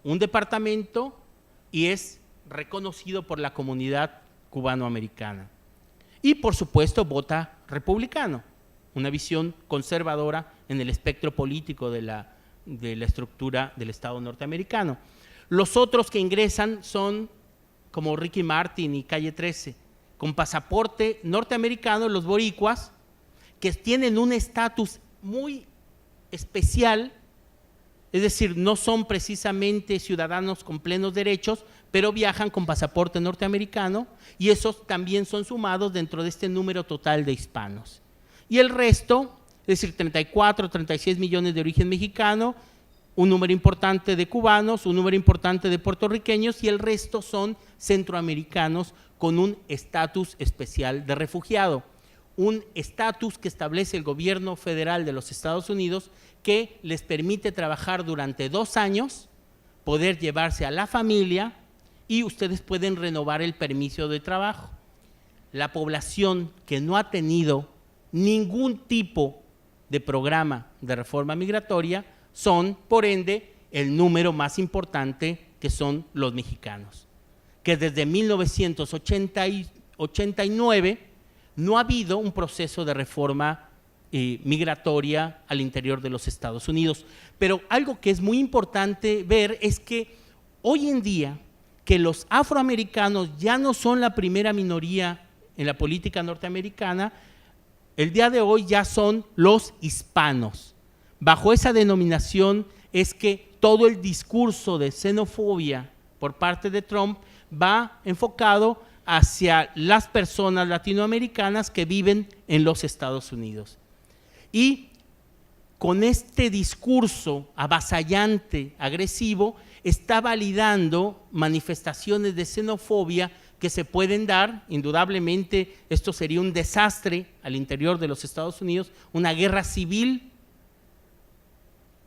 un departamento, y es reconocido por la comunidad cubanoamericana. Y por supuesto vota republicano, una visión conservadora en el espectro político de la estructura del Estado norteamericano. Los otros que ingresan son como Ricky Martin y Calle 13, con pasaporte norteamericano, los boricuas, que tienen un estatus muy especial, es decir, no son precisamente ciudadanos con plenos derechos, pero viajan con pasaporte norteamericano y esos también son sumados dentro de este número total de hispanos. Y el resto, es decir, 34, 36 millones de origen mexicano, un número importante de cubanos, un número importante de puertorriqueños y el resto son centroamericanos con un estatus especial de refugiado, un estatus que establece el gobierno federal de los Estados Unidos que les permite trabajar durante 2 años, poder llevarse a la familia y ustedes pueden renovar el permiso de trabajo. La población que no ha tenido ningún tipo de programa de reforma migratoria son, por ende, el número más importante, que son los mexicanos, que desde 1989 no ha habido un proceso de reforma migratoria al interior de los Estados Unidos. Pero algo que es muy importante ver es que hoy en día que los afroamericanos ya no son la primera minoría en la política norteamericana, el día de hoy ya son los hispanos. Bajo esa denominación es que todo el discurso de xenofobia por parte de Trump va enfocado hacia las personas latinoamericanas que viven en los Estados Unidos. Y con este discurso avasallante, agresivo, está validando manifestaciones de xenofobia que se pueden dar. Indudablemente esto sería un desastre al interior de los Estados Unidos, una guerra civil,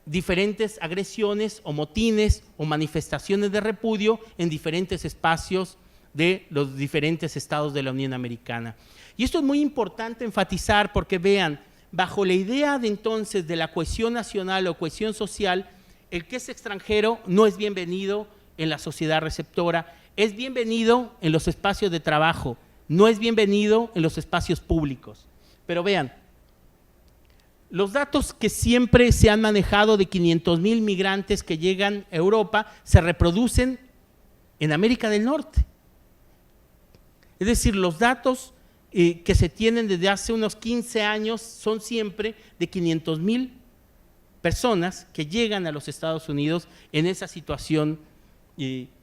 diferentes agresiones o motines o manifestaciones de repudio en diferentes espacios de los diferentes estados de la Unión Americana. Y esto es muy importante enfatizar porque vean, bajo la idea de entonces de la cohesión nacional o cohesión social, el que es extranjero no es bienvenido en la sociedad receptora, es bienvenido en los espacios de trabajo, no es bienvenido en los espacios públicos. Pero vean, los datos que siempre se han manejado de 500,000 migrantes que llegan a Europa se reproducen en América del Norte. Es decir, los datos que se tienen desde hace unos 15 años son siempre de 500,000 personas que llegan a los Estados Unidos en esa situación,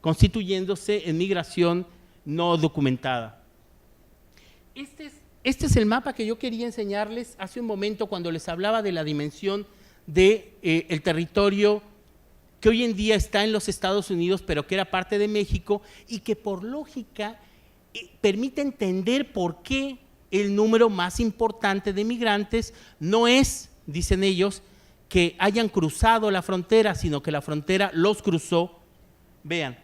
constituyéndose en migración no documentada. Este es el mapa que yo quería enseñarles hace un momento cuando les hablaba de la dimensión del territorio que hoy en día está en los Estados Unidos, pero que era parte de México y que por lógica permite entender por qué el número más importante de migrantes no es, dicen ellos, que hayan cruzado la frontera, sino que la frontera los cruzó. Vean,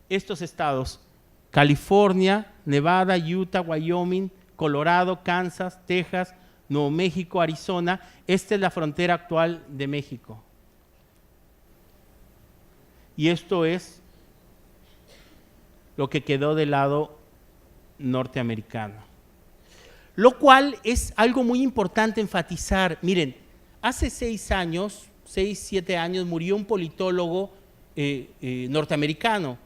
estos estados, California, Nevada, Utah, Wyoming, Colorado, Kansas, Texas, Nuevo México, Arizona, esta es la frontera actual de México. Y esto es lo que quedó del lado norteamericano. Lo cual es algo muy importante enfatizar. Miren, hace 6 años, 6, 7 años, murió un politólogo norteamericano,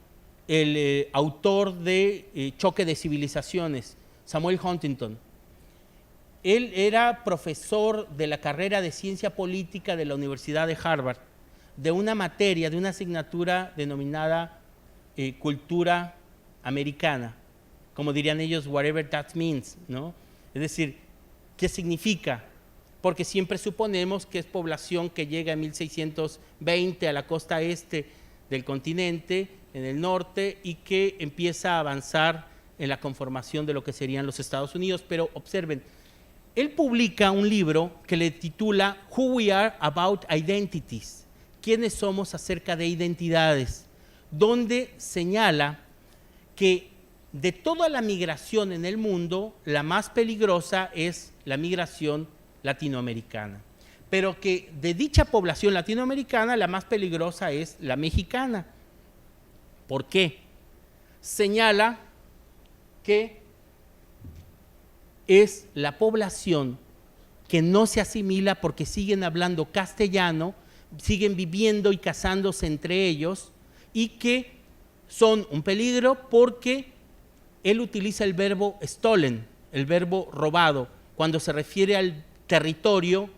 el autor de Choque de Civilizaciones, Samuel Huntington. Él era profesor de la carrera de Ciencia Política de la Universidad de Harvard, de una materia, de una asignatura denominada Cultura Americana, como dirían ellos, whatever that means, ¿no? Es decir, ¿qué significa? Porque siempre suponemos que es población que llega en 1620 a la costa este del continente, en el norte, y que empieza a avanzar en la conformación de lo que serían los Estados Unidos. Pero observen, él publica un libro que le titula Who We Are About Identities, ¿quiénes somos acerca de identidades?, donde señala que de toda la migración en el mundo, la más peligrosa es la migración latinoamericana, pero que de dicha población latinoamericana la más peligrosa es la mexicana. ¿Por qué? señala que es la población que no se asimila porque siguen hablando castellano, siguen viviendo y casándose entre ellos, y que son un peligro porque él utiliza el verbo stolen, el verbo robado, cuando se refiere al territorio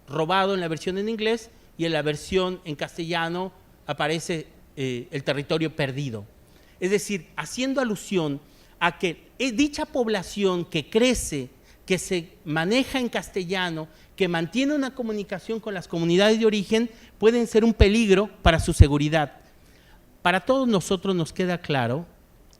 robado en la versión en inglés, y en la versión en castellano aparece el territorio perdido. Es decir, haciendo alusión a que dicha población que crece, que se maneja en castellano, que mantiene una comunicación con las comunidades de origen, pueden ser un peligro para su seguridad. Para todos nosotros nos queda claro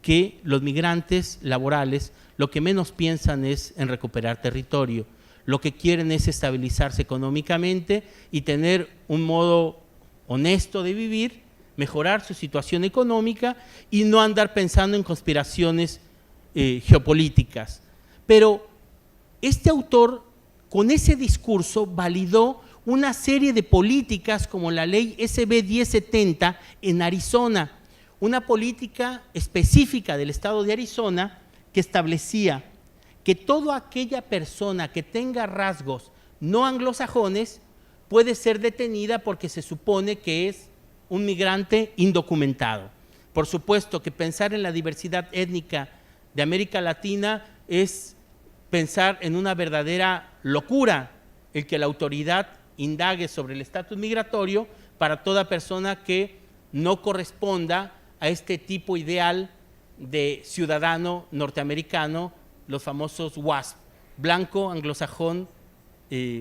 que los migrantes laborales lo que menos piensan es en recuperar territorio. Lo que quieren es estabilizarse económicamente y tener un modo honesto de vivir, mejorar su situación económica y no andar pensando en conspiraciones geopolíticas. Pero este autor, con ese discurso, validó una serie de políticas como la ley SB 1070 en Arizona, una política específica del estado de Arizona que establecía que toda aquella persona que tenga rasgos no anglosajones puede ser detenida porque se supone que es un migrante indocumentado. Por supuesto que pensar en la diversidad étnica de América Latina es pensar en una verdadera locura el que la autoridad indague sobre el estatus migratorio para toda persona que no corresponda a este tipo ideal de ciudadano norteamericano, los famosos WASP, blanco, anglosajón,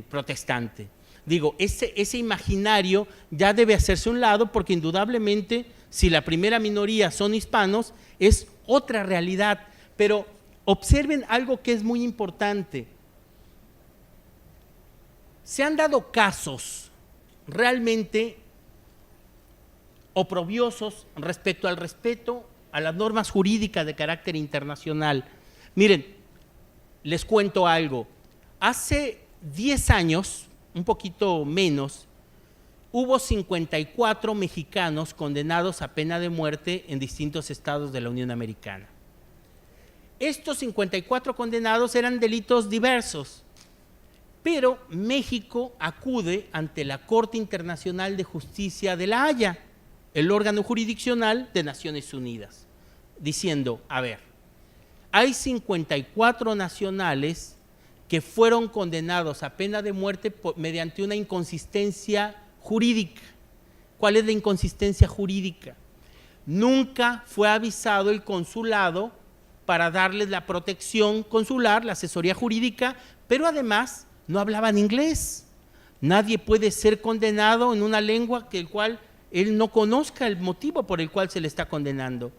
protestante. Digo, ese imaginario ya debe hacerse a un lado porque indudablemente si la primera minoría son hispanos es otra realidad, pero observen algo que es muy importante. Se han dado casos realmente oprobiosos respecto al respeto a las normas jurídicas de carácter internacional. Miren, les cuento algo. Hace 10 años, un poquito menos, hubo 54 mexicanos condenados a pena de muerte en distintos estados de la Unión Americana. Estos 54 condenados eran delitos diversos, pero México acude ante la Corte Internacional de Justicia de La Haya, el órgano jurisdiccional de Naciones Unidas, diciendo, a ver, hay 54 nacionales que fueron condenados a pena de muerte mediante una inconsistencia jurídica. ¿Cuál es la inconsistencia jurídica? Nunca fue avisado el consulado para darles la protección consular, la asesoría jurídica, pero además no hablaban inglés. Nadie puede ser condenado en una lengua que el cual él no conozca el motivo por el cual se le está condenando.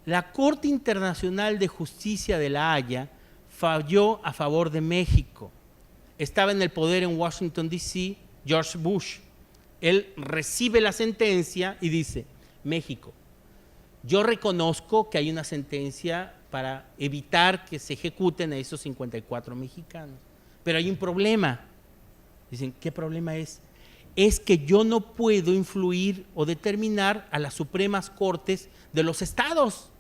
La Corte Internacional de Justicia de La Haya falló a favor de México. Estaba en el poder en Washington, D.C., George Bush. Él recibe la sentencia y dice, México, yo reconozco que hay una sentencia para evitar que se ejecuten a esos 54 mexicanos, pero hay un problema. Dicen, ¿qué problema es? Es que yo no puedo influir o determinar a las supremas cortes de los estados,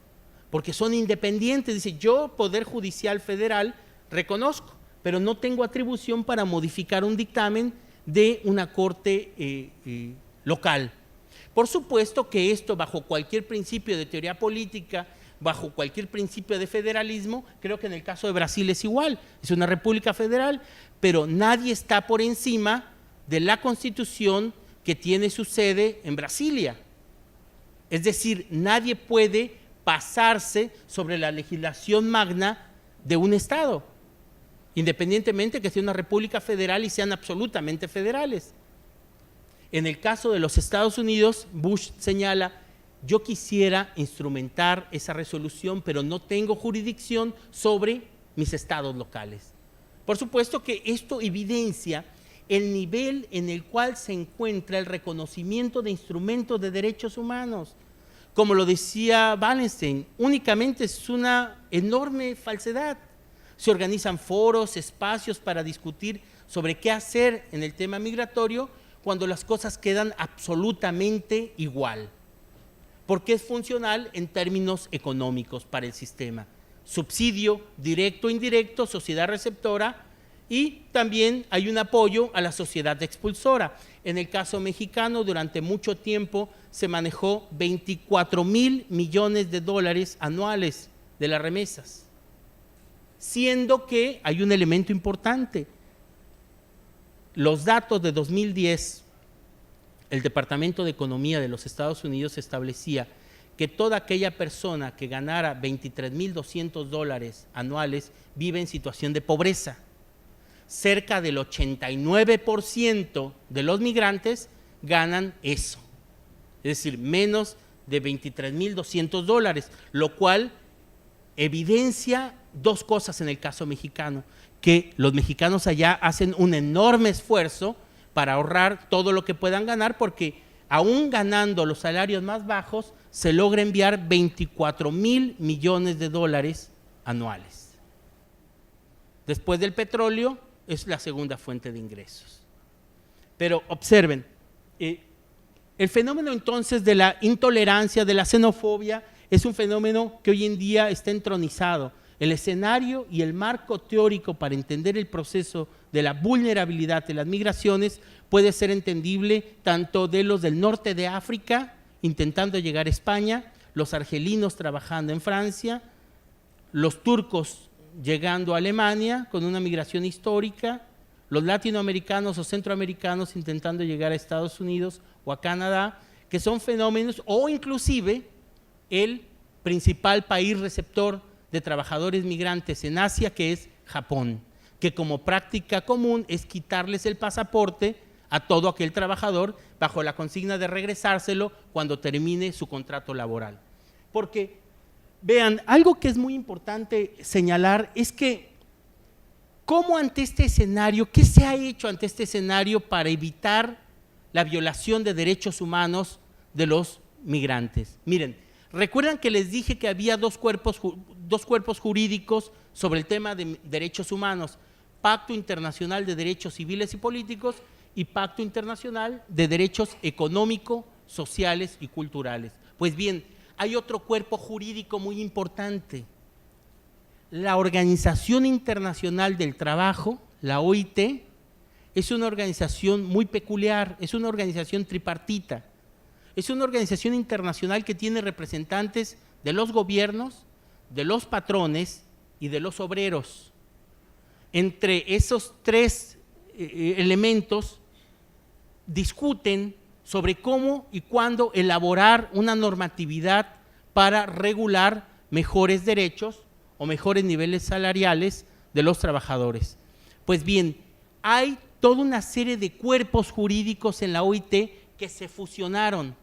porque son independientes. Dice, yo, Poder Judicial Federal, reconozco, pero no tengo atribución para modificar un dictamen de una corte local. Por supuesto que esto, bajo cualquier principio de teoría política, bajo cualquier principio de federalismo, creo que en el caso de Brasil es igual, es una república federal, pero nadie está por encima de la Constitución que tiene su sede en Brasilia. Es decir, nadie puede pasarse sobre la legislación magna de un Estado, independientemente que sea una república federal y sean absolutamente federales. En el caso de los Estados Unidos, Bush señala, yo quisiera instrumentar esa resolución, pero no tengo jurisdicción sobre mis estados locales. Por supuesto que esto evidencia el nivel en el cual se encuentra el reconocimiento de instrumentos de derechos humanos. Como lo decía Wallenstein, únicamente es una enorme falsedad. Se organizan foros, espacios para discutir sobre qué hacer en el tema migratorio cuando las cosas quedan absolutamente igual. porque es funcional en términos económicos para el sistema. Subsidio directo e indirecto, sociedad receptora, y también hay un apoyo a la sociedad expulsora. En el caso mexicano, durante mucho tiempo se manejó 24,000 millones de dólares anuales de las remesas, siendo que hay un elemento importante. Los datos de 2010, el Departamento de Economía de los Estados Unidos establecía que toda aquella persona que ganara 23,200 dólares anuales vive en situación de pobreza. Cerca del 89% de los migrantes ganan eso, es decir, menos de 23,200 dólares, lo cual evidencia dos cosas en el caso mexicano: que los mexicanos allá hacen un enorme esfuerzo para ahorrar todo lo que puedan ganar, porque aún ganando los salarios más bajos, se logra enviar 24,000 millones de dólares anuales. Después del petróleo, es la segunda fuente de ingresos. Pero observen, el fenómeno entonces de la intolerancia, de la xenofobia, es un fenómeno que hoy en día está entronizado. El escenario y el marco teórico para entender el proceso de la vulnerabilidad de las migraciones puede ser entendible tanto de los del norte de África intentando llegar a España, los argelinos trabajando en Francia, los turcos llegando a Alemania con una migración histórica, los latinoamericanos o centroamericanos intentando llegar a Estados Unidos o a Canadá, que son fenómenos, o inclusive el principal país receptor de trabajadores migrantes en Asia, que es Japón, que como práctica común es quitarles el pasaporte a todo aquel trabajador bajo la consigna de regresárselo cuando termine su contrato laboral. Porque, vean, algo que es muy importante señalar es que cómo ante este escenario, ¿qué se ha hecho ante este escenario para evitar la violación de derechos humanos de los migrantes? Miren, recuerdan que les dije que había dos cuerpos jurídicos sobre el tema de derechos humanos: Pacto Internacional de Derechos Civiles y Políticos y Pacto Internacional de Derechos Económicos, Sociales y Culturales. Pues bien, hay otro cuerpo jurídico muy importante: la Organización Internacional del Trabajo, la OIT. Es una organización muy peculiar, es una organización tripartita. Es una organización internacional que tiene representantes de los gobiernos, de los patrones y de los obreros. Entre esos tres elementos discuten sobre cómo y cuándo elaborar una normatividad para regular mejores derechos o mejores niveles salariales de los trabajadores. Pues bien, hay toda una serie de cuerpos jurídicos en la OIT que se fusionaron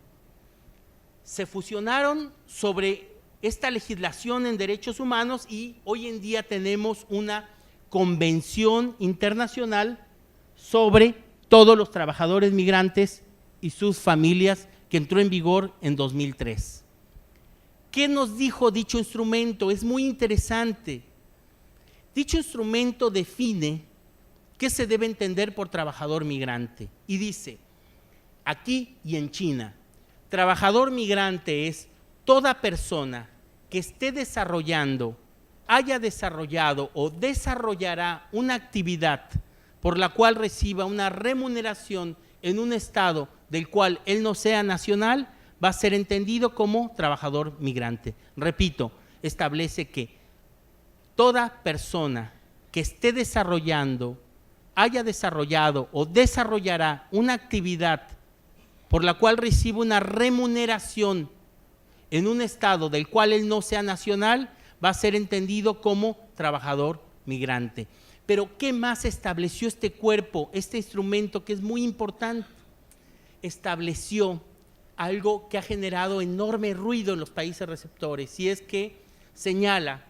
sobre esta legislación en derechos humanos, y hoy en día tenemos una convención internacional sobre todos los trabajadores migrantes y sus familias, que entró en vigor en 2003. ¿Qué nos dijo dicho instrumento? Es muy interesante. Dicho instrumento define qué se debe entender por trabajador migrante y dice: aquí y en China, trabajador migrante es toda persona que esté desarrollando, haya desarrollado o desarrollará una actividad por la cual reciba una remuneración en un estado del cual él no sea nacional, va a ser entendido como trabajador migrante. Repito, establece que toda persona que esté desarrollando, haya desarrollado o desarrollará una actividad por la cual recibe una remuneración en un estado del cual él no sea nacional, va a ser entendido como trabajador migrante. Pero ¿qué más estableció este cuerpo, este instrumento que es muy importante? Estableció algo que ha generado enorme ruido en los países receptores, y es que señala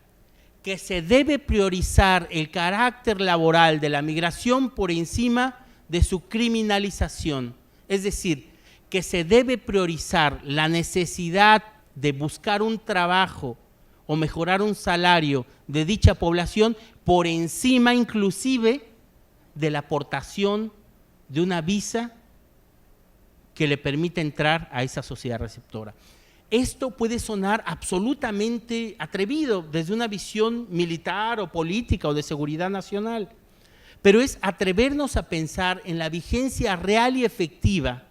que se debe priorizar el carácter laboral de la migración por encima de su criminalización. Es decir, que se debe priorizar la necesidad de buscar un trabajo o mejorar un salario de dicha población por encima inclusive de la aportación de una visa que le permite entrar a esa sociedad receptora. esto puede sonar absolutamente atrevido desde una visión militar o política o de seguridad nacional, pero es atrevernos a pensar en la vigencia real y efectiva,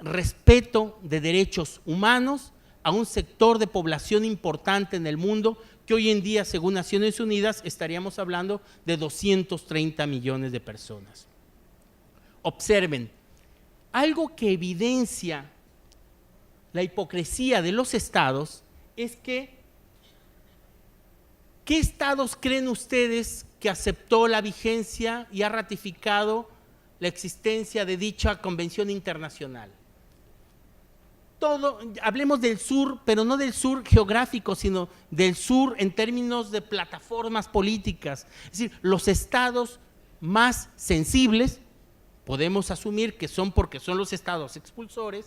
respeto de derechos humanos a un sector de población importante en el mundo que hoy en día, según Naciones Unidas, estaríamos hablando de 230 millones de personas. Observen, algo que evidencia la hipocresía de los estados es que, ¿qué estados creen ustedes que aceptó la vigencia y ha ratificado la existencia de dicha convención internacional? Todo, hablemos del sur, pero no del sur geográfico, sino del sur en términos de plataformas políticas. Es decir, los estados más sensibles, podemos asumir que son porque son los estados expulsores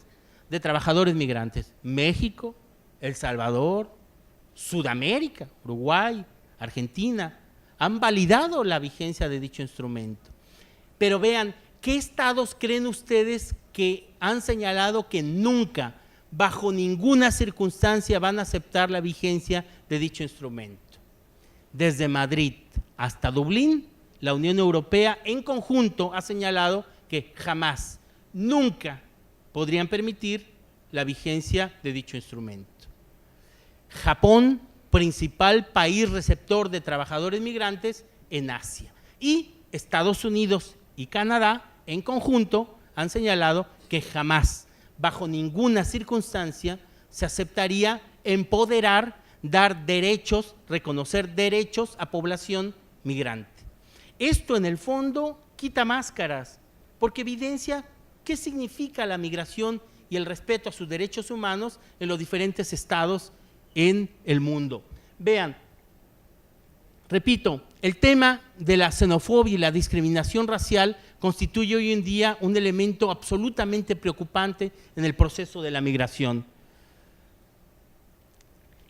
de trabajadores migrantes: México, El Salvador, Sudamérica, Uruguay, Argentina, han validado la vigencia de dicho instrumento. Pero vean, ¿qué estados creen ustedes que han señalado que nunca, bajo ninguna circunstancia, van a aceptar la vigencia de dicho instrumento? Desde Madrid hasta Dublín, la Unión Europea en conjunto ha señalado que jamás, nunca podrían permitir la vigencia de dicho instrumento. Japón, principal país receptor de trabajadores migrantes en Asia, y Estados Unidos y Canadá en conjunto han señalado que jamás, bajo ninguna circunstancia, se aceptaría empoderar, dar derechos, reconocer derechos a población migrante. Esto en el fondo quita máscaras, porque evidencia qué significa la migración y el respeto a sus derechos humanos en los diferentes estados en el mundo. Vean, repito, el tema de la xenofobia y la discriminación racial constituye hoy en día un elemento absolutamente preocupante en el proceso de la migración.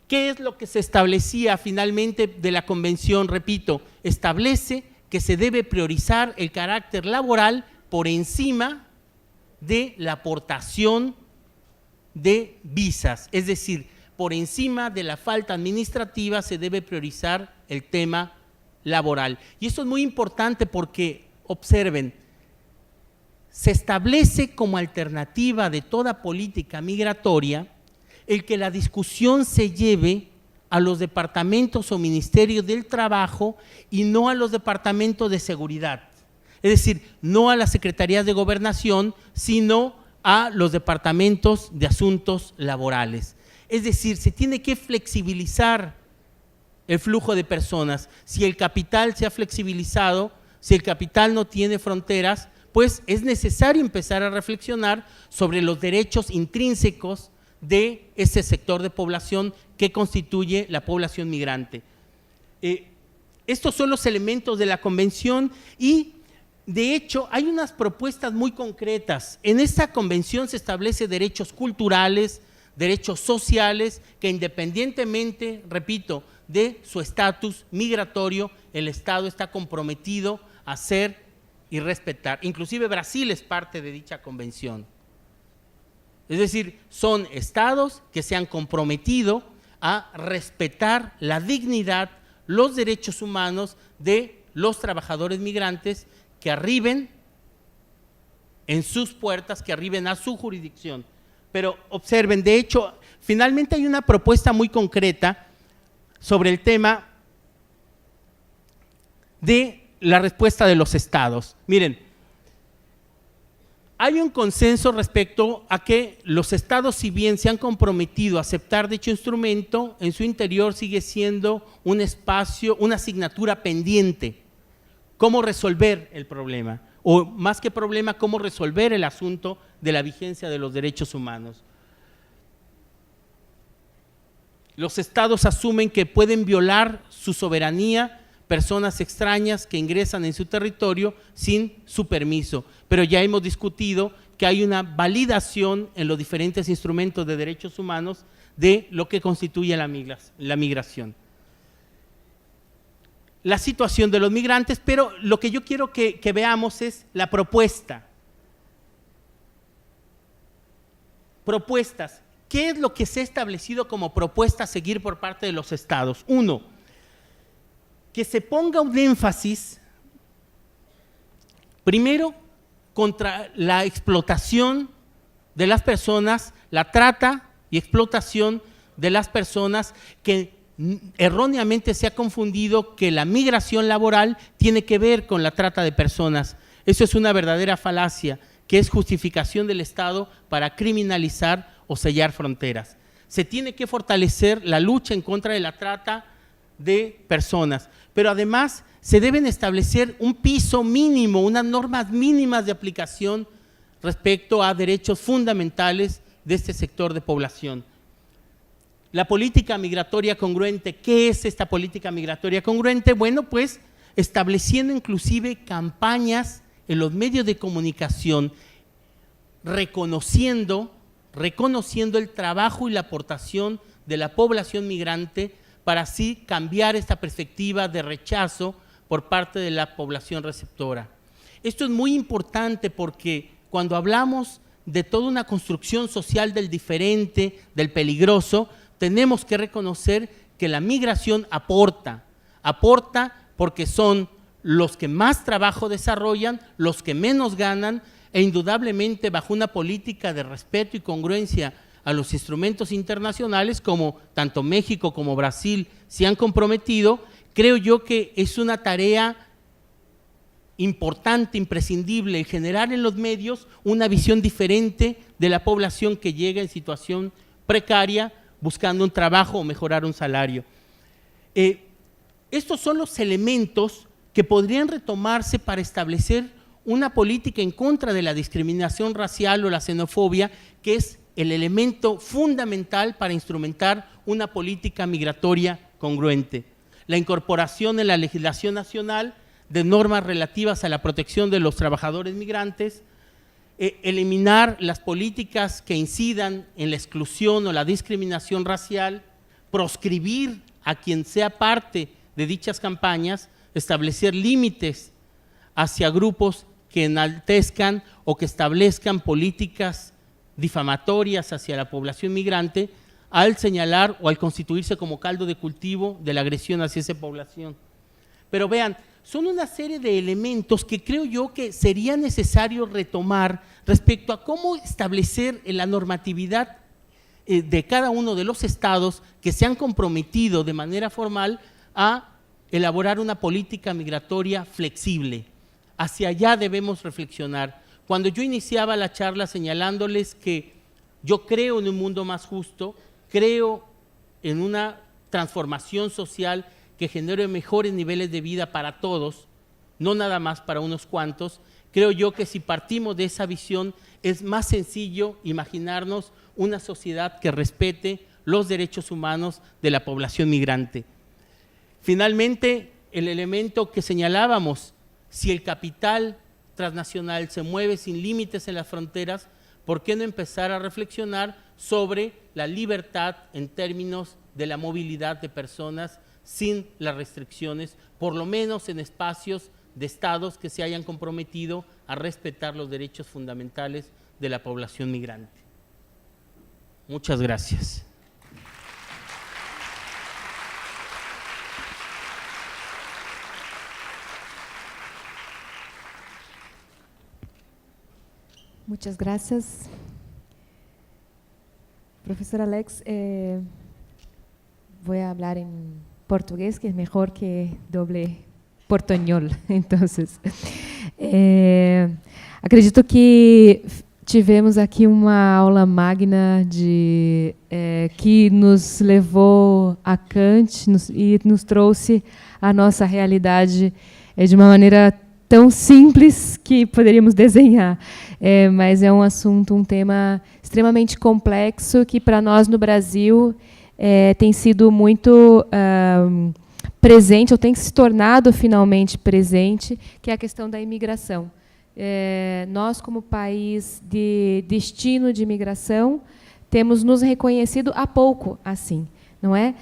¿Qué es lo que se establecía finalmente de la convención? Repito, establece que se debe priorizar el carácter laboral por encima de la aportación de visas, es decir, por encima de la falta administrativa se debe priorizar el tema laboral. Y esto es muy importante porque, observen, se establece como alternativa de toda política migratoria el que la discusión se lleve a los departamentos o ministerios del trabajo y no a los departamentos de seguridad. Es decir, no a las secretarías de gobernación, sino a los departamentos de asuntos laborales. Es decir, se tiene que flexibilizar el flujo de personas. Si el capital se ha flexibilizado, si el capital no tiene fronteras, pues es necesario empezar a reflexionar sobre los derechos intrínsecos de ese sector de población que constituye la población migrante. Estos son los elementos de la convención y, de hecho, hay unas propuestas muy concretas. En esta convención se establece derechos culturales, derechos sociales, que independientemente, repito, de su estatus migratorio, el Estado está comprometido a hacer y respetar. Inclusive Brasil es parte de dicha convención. Es decir, son estados que se han comprometido a respetar la dignidad, los derechos humanos de los trabajadores migrantes que arriben en sus puertas, que arriben a su jurisdicción. Pero observen, de hecho, finalmente hay una propuesta muy concreta sobre el tema de la respuesta de los estados. Miren, hay un consenso respecto a que los estados, si bien se han comprometido a aceptar dicho instrumento, en su interior sigue siendo un espacio, una asignatura pendiente. ¿Cómo resolver el problema? O más que problema, ¿cómo resolver el asunto de la vigencia de los derechos humanos? Los estados asumen que pueden violar su soberanía personas extrañas que ingresan en su territorio sin su permiso, pero ya hemos discutido que hay una validación en los diferentes instrumentos de derechos humanos de lo que constituye la migración. La situación de los migrantes, pero lo que yo quiero que veamos es la propuesta. Propuestas. ¿qué es lo que se ha establecido como propuesta a seguir por parte de los estados? Uno, que se ponga un énfasis, primero, contra la explotación de las personas, la trata y explotación de las personas, que erróneamente se ha confundido que la migración laboral tiene que ver con la trata de personas. Eso es una verdadera falacia, que es justificación del Estado para criminalizar o sellar fronteras. Se tiene que fortalecer la lucha en contra de la trata de personas, pero además se deben establecer un piso mínimo, unas normas mínimas de aplicación respecto a derechos fundamentales de este sector de población. La política migratoria congruente, ¿qué es esta política migratoria congruente? Bueno, pues estableciendo inclusive campañas en los medios de comunicación, reconociendo el trabajo y la aportación de la población migrante para así cambiar esta perspectiva de rechazo por parte de la población receptora. Esto es muy importante porque cuando hablamos de toda una construcción social del diferente, del peligroso, tenemos que reconocer que la migración aporta porque son los que más trabajo desarrollan, los que menos ganan, e indudablemente bajo una política de respeto y congruencia a los instrumentos internacionales, como tanto México como Brasil se han comprometido, creo yo que es una tarea importante, imprescindible, generar en los medios una visión diferente de la población que llega en situación precaria, buscando un trabajo o mejorar un salario. Estos son los elementos que podrían retomarse para establecer una política en contra de la discriminación racial o la xenofobia, que es el elemento fundamental para instrumentar una política migratoria congruente. La incorporación en la legislación nacional de normas relativas a la protección de los trabajadores migrantes, eliminar las políticas que incidan en la exclusión o la discriminación racial, proscribir a quien sea parte de dichas campañas, establecer límites hacia grupos que enaltezcan o que establezcan políticas difamatorias hacia la población migrante al señalar o al constituirse como caldo de cultivo de la agresión hacia esa población. Pero vean, son una serie de elementos que creo yo que sería necesario retomar respecto a cómo establecer la normatividad de cada uno de los estados que se han comprometido de manera formal a elaborar una política migratoria flexible. Hacia allá debemos reflexionar. Cuando yo iniciaba la charla señalándoles que yo creo en un mundo más justo, creo en una transformación social que genere mejores niveles de vida para todos, no nada más para unos cuantos, creo yo que si partimos de esa visión es más sencillo imaginarnos una sociedad que respete los derechos humanos de la población migrante. Finalmente, el elemento que señalábamos, si el capital transnacional se mueve sin límites en las fronteras, ¿por qué no empezar a reflexionar sobre la libertad en términos de la movilidad de personas sin las restricciones, por lo menos en espacios de estados que se hayan comprometido a respetar los derechos fundamentales de la población migrante? Muchas gracias. Muchas gracias. Profesor Alex, voy a hablar en portugués, que es mejor que doble portuñol. Entonces, acredito que tivemos aqui uma aula magna que nos levou a Kant e nos trouxe a nossa realidade de uma maneira tão simples que poderíamos desenhar, mas é um assunto, um tema extremamente complexo que para nós no Brasil tem sido muito presente, ou tem se tornado finalmente presente, que é a questão da imigração. Nós, como país de destino de imigração, temos nos reconhecido há pouco assim, não é?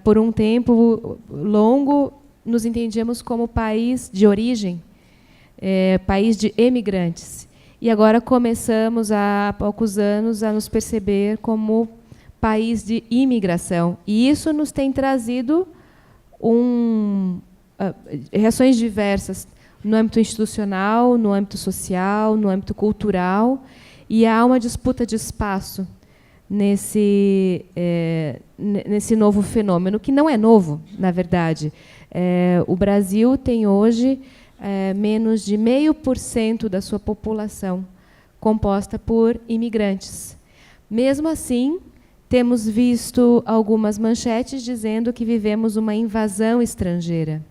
Por um tempo longo, nos entendíamos como país de origem, país de emigrantes. e agora começamos, há poucos anos, a nos perceber como país de imigração. E isso nos tem trazido reações diversas no âmbito institucional, no âmbito social, no âmbito cultural, e há uma disputa de espaço nesse novo fenômeno, que não é novo, na verdade. O Brasil tem hoje menos de 0,5% da sua população composta por imigrantes. Mesmo assim, temos visto algumas manchetes dizendo que vivemos uma invasão estrangeira.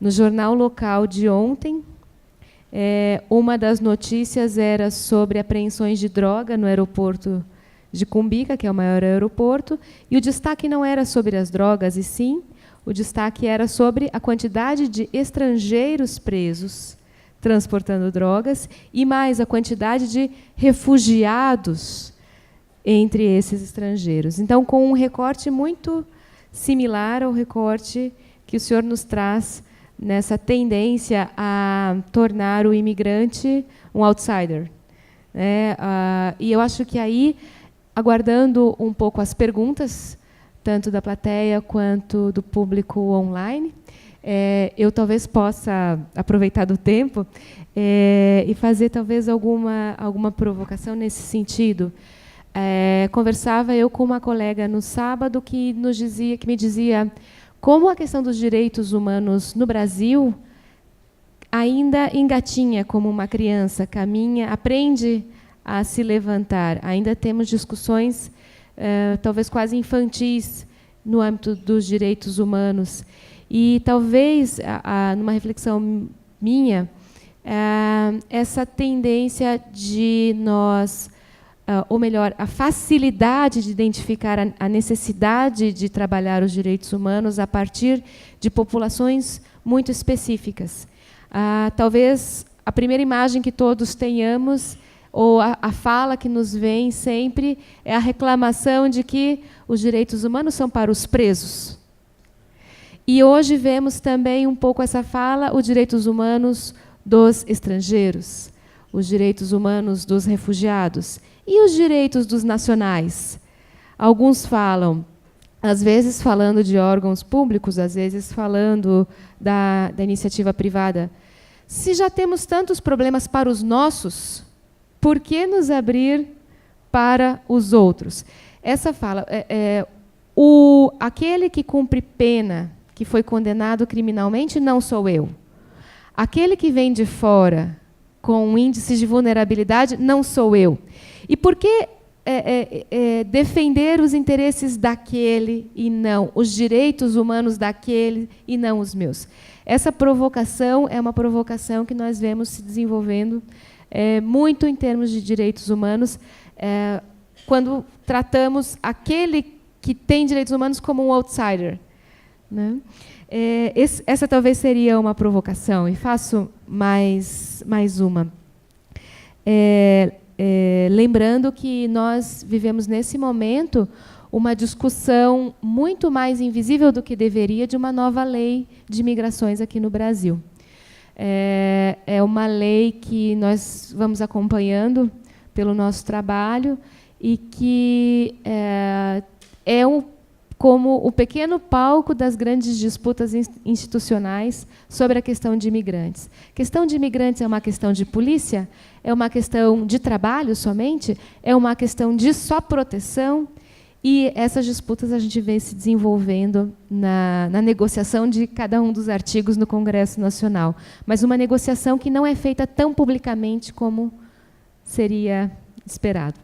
No jornal local de ontem, uma das notícias era sobre apreensões de droga no aeroporto de Cumbica, que é o maior aeroporto, e o destaque não era sobre as drogas, e sim, o destaque era sobre a quantidade de estrangeiros presos transportando drogas e mais a quantidade de refugiados entre esses estrangeiros. Então, com um recorte muito similar ao recorte que o senhor nos traz nessa tendência a tornar o imigrante um outsider. E eu acho que aí, aguardando um pouco as perguntas, tanto da plateia quanto do público online, eu talvez possa aproveitar do tempo e fazer talvez alguma provocação nesse sentido. Conversava eu com uma colega no sábado que me dizia como a questão dos direitos humanos no Brasil ainda engatinha como uma criança, caminha, aprende a se levantar. Ainda temos discussões talvez quase infantis no âmbito dos direitos humanos. E talvez, numa reflexão minha, essa tendência de nós, ou melhor, a facilidade de identificar a necessidade de trabalhar os direitos humanos a partir de populações muito específicas. Talvez a primeira imagem que todos tenhamos, ou a fala que nos vem sempre, é a reclamação de que os direitos humanos são para os presos. E hoje vemos também um pouco essa fala, os direitos humanos dos estrangeiros, os direitos humanos dos refugiados e os direitos dos nacionais. Alguns falam, às vezes falando de órgãos públicos, às vezes falando da iniciativa privada. Se já temos tantos problemas para os nossos, por que nos abrir para os outros? Essa fala, aquele que cumpre pena, que foi condenado criminalmente, não sou eu. Aquele que vem de fora com índices de vulnerabilidade, não sou eu. E por que defender os interesses daquele e não os direitos humanos daquele e não os meus? Essa provocação é uma provocação que nós vemos se desenvolvendo muito em termos de direitos humanos, quando tratamos aquele que tem direitos humanos como um outsider. Né? Essa talvez seria uma provocação, e faço mais uma. Lembrando que nós vivemos, nesse momento, uma discussão muito mais invisível do que deveria de uma nova lei de migrações aqui no Brasil. É uma lei que nós vamos acompanhando pelo nosso trabalho e que como o pequeno palco das grandes disputas institucionais sobre a questão de imigrantes. A questão de imigrantes é uma questão de polícia? É uma questão de trabalho somente? É uma questão de só proteção? E essas disputas a gente vê se desenvolvendo na negociação de cada um dos artigos no Congresso Nacional. Mas uma negociação que não é feita tão publicamente como seria esperado.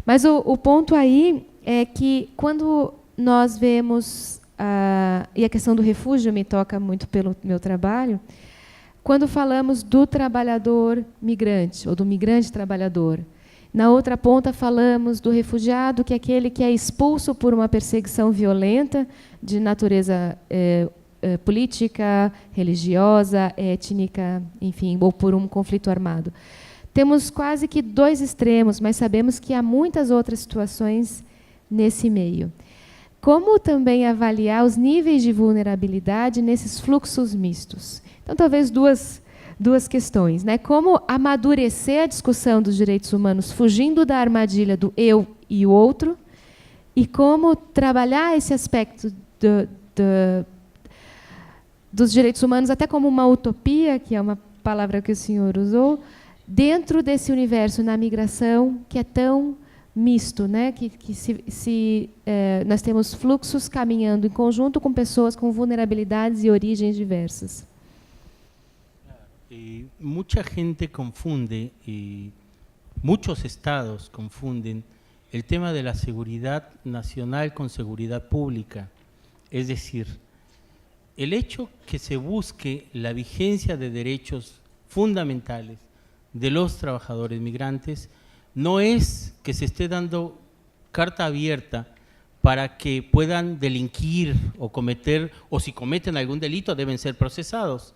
Mas o ponto aí é que, quando nós vemos, e a questão do refúgio me toca muito pelo meu trabalho, quando falamos do trabalhador migrante, ou do migrante trabalhador, na outra ponta falamos do refugiado, que é aquele que é expulso por uma perseguição violenta de natureza política, religiosa, étnica, enfim, ou por um conflito armado. Temos quase que dois extremos, mas sabemos que há muitas outras situações nesse meio. Como também avaliar os níveis de vulnerabilidade nesses fluxos mistos? Então, talvez duas duas questões, né? Como amadurecer a discussão dos direitos humanos fugindo da armadilha do eu e o outro, e como trabalhar esse aspecto dos direitos humanos até como uma utopia, que é uma palavra que o senhor usou, dentro desse universo na migração que é tão misto, né? Que nós temos fluxos caminhando em conjunto com pessoas com vulnerabilidades e origens diversas. Mucha gente confunde, y muchos estados confunden el tema de la seguridad nacional con seguridad pública. Es decir, el hecho que se busque la vigencia de derechos fundamentales de los trabajadores migrantes no es que se esté dando carta abierta para que puedan delinquir o cometer, o si cometen algún delito deben ser procesados.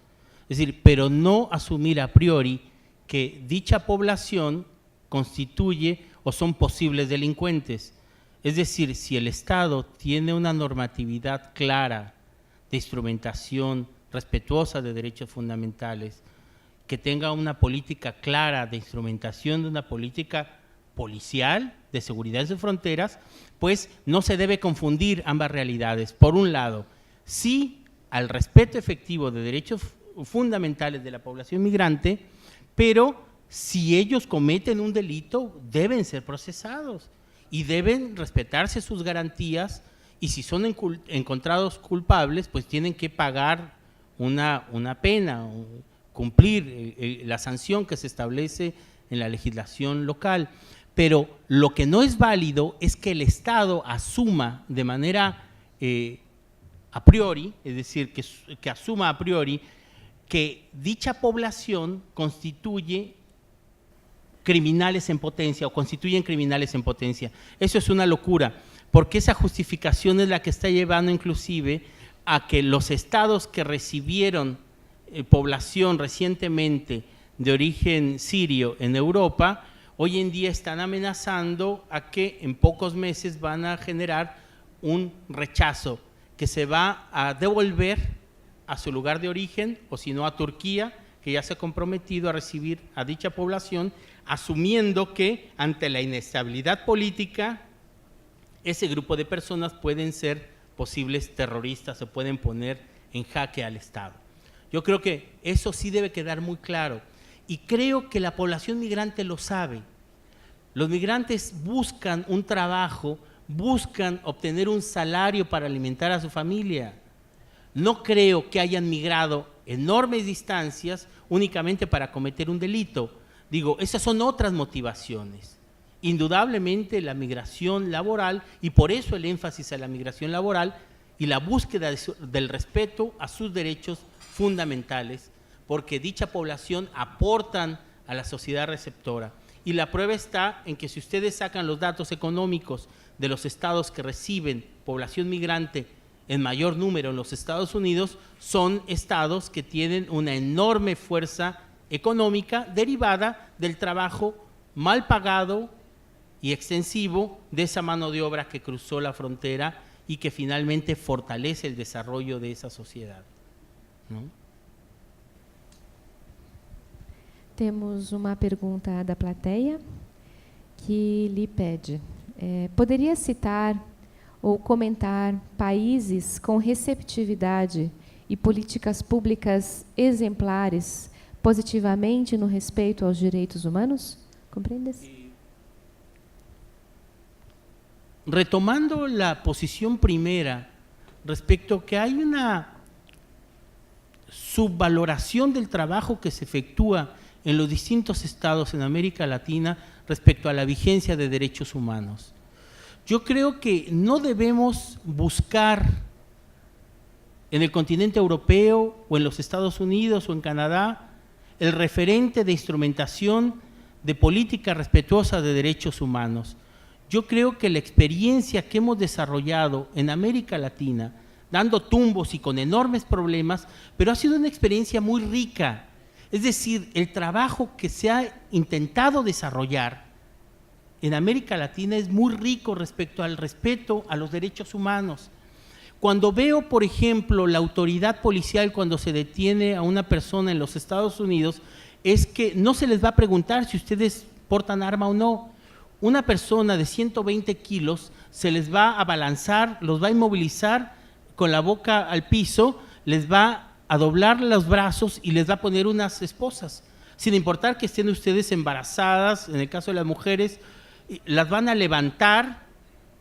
Es decir, pero no asumir a priori que dicha población constituye o son posibles delincuentes. Es decir, si el Estado tiene una normatividad clara de instrumentación respetuosa de derechos fundamentales, que tenga una política clara de instrumentación de una política policial de seguridad de sus fronteras, pues no se debe confundir ambas realidades. Por un lado, sí al respeto efectivo de derechos fundamentales de la población migrante, pero si ellos cometen un delito, deben ser procesados y deben respetarse sus garantías, y si son encontrados culpables, pues tienen que pagar una pena, cumplir la sanción que se establece en la legislación local. Pero lo que no es válido es que el Estado asuma de manera a priori, es decir, que asuma a priori que dicha población constituye criminales en potencia o constituyen criminales en potencia. Eso es una locura, porque esa justificación es la que está llevando inclusive a que los estados que recibieron población recientemente de origen sirio en Europa, hoy en día están amenazando a que en pocos meses van a generar un rechazo que se va a devolver a su lugar de origen, o si no a Turquía, que ya se ha comprometido a recibir a dicha población, asumiendo que ante la inestabilidad política, ese grupo de personas pueden ser posibles terroristas, se pueden poner en jaque al Estado. Yo creo que eso sí debe quedar muy claro, y creo que la población migrante lo sabe. Los migrantes buscan un trabajo, buscan obtener un salario para alimentar a su familia. No creo que hayan migrado enormes distancias únicamente para cometer un delito. Digo, esas son otras motivaciones. Indudablemente la migración laboral, y por eso el énfasis a la migración laboral y la búsqueda del respeto a sus derechos fundamentales, porque dicha población aportan a la sociedad receptora. Y la prueba está en que si ustedes sacan los datos económicos de los estados que reciben población migrante en mayor número en los Estados Unidos, son estados que tienen una enorme fuerza económica derivada del trabajo mal pagado y extensivo de esa mano de obra que cruzó la frontera y que finalmente fortalece el desarrollo de esa sociedad, ¿no? Temos uma pergunta da plateia que lhe pede. Poderia citar ou comentar países com receptividade e políticas públicas exemplares positivamente no respeito aos direitos humanos? ¿Comprendes? Retomando la posición primera respecto que hay una subvaloración del trabajo que se efectúa en los distintos estados en América Latina respecto a la vigencia de derechos humanos. Yo creo que no debemos buscar en el continente europeo o en los Estados Unidos o en Canadá el referente de instrumentación de política respetuosa de derechos humanos. Yo creo que la experiencia que hemos desarrollado en América Latina, dando tumbos y con enormes problemas, pero ha sido una experiencia muy rica. Es decir, el trabajo que se ha intentado desarrollar en América Latina es muy rico respecto al respeto a los derechos humanos. Cuando veo, por ejemplo, la autoridad policial cuando se detiene a una persona en los Estados Unidos, es que no se les va a preguntar si ustedes portan arma o no. Una persona de 120 kilos se les va a abalanzar, los va a inmovilizar con la boca al piso, les va a doblar los brazos y les va a poner unas esposas, sin importar que estén ustedes embarazadas, en el caso de las mujeres, las van a levantar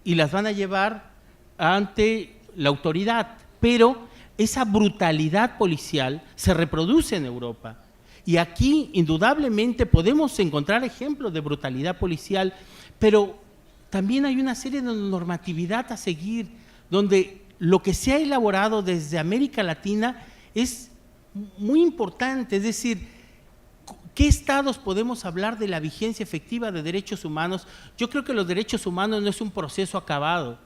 y las van a llevar ante la autoridad, pero esa brutalidad policial se reproduce en Europa. Y aquí indudablemente podemos encontrar ejemplos de brutalidad policial, pero también hay una serie de normatividad a seguir, donde lo que se ha elaborado desde América Latina es muy importante, es decir, ¿qué estados podemos hablar de la vigencia efectiva de derechos humanos? Yo creo que los derechos humanos no es un proceso acabado,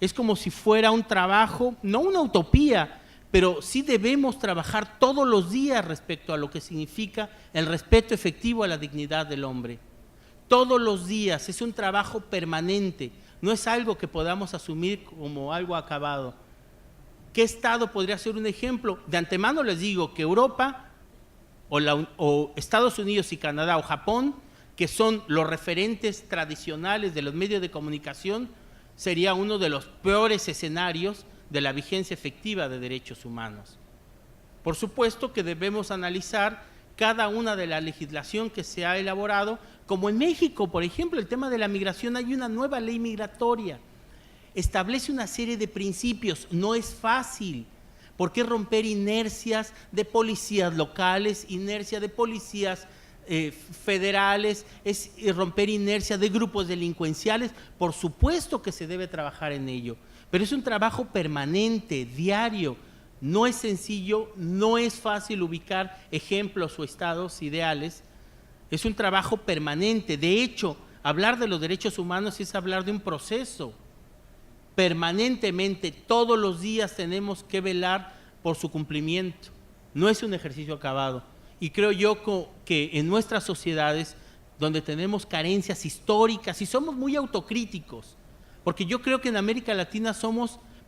es como si fuera un trabajo, no una utopía, pero sí debemos trabajar todos los días respecto a lo que significa el respeto efectivo a la dignidad del hombre. Todos los días, es un trabajo permanente, no es algo que podamos asumir como algo acabado. ¿Qué estado podría ser un ejemplo? De antemano les digo que Europa o Estados Unidos y Canadá o Japón, que son los referentes tradicionales de los medios de comunicación, sería uno de los peores escenarios de la vigencia efectiva de derechos humanos. Por supuesto que debemos analizar cada una de la legislación que se ha elaborado, como en México, por ejemplo, el tema de la migración, hay una nueva ley migratoria, establece una serie de principios, no es fácil, porque es romper inercias de policías locales, inercia de policías federales, es romper inercia de grupos delincuenciales. Por supuesto que se debe trabajar en ello, pero es un trabajo permanente, diario, no es sencillo, no es fácil ubicar ejemplos o estados ideales, es un trabajo permanente. De hecho, hablar de los derechos humanos es hablar de un proceso. Permanentemente, todos los días tenemos que velar por su cumplimiento, no es un ejercicio acabado. Y creo yo que en nuestras sociedades, donde tenemos carencias históricas y somos muy autocríticos, porque yo creo que en América Latina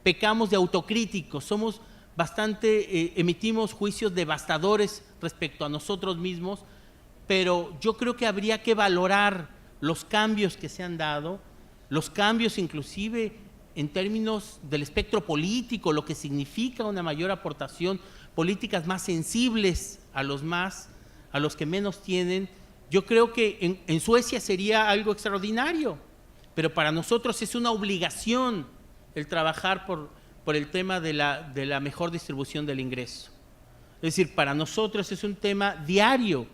pecamos de autocríticos, somos bastante, emitimos juicios devastadores respecto a nosotros mismos, pero yo creo que habría que valorar los cambios que se han dado, los cambios inclusive en términos del espectro político, lo que significa una mayor aportación, políticas más sensibles a los que menos tienen. Yo creo que en Suecia sería algo extraordinario, pero para nosotros es una obligación el trabajar por el tema de la mejor distribución del ingreso. Es decir, para nosotros es un tema diario,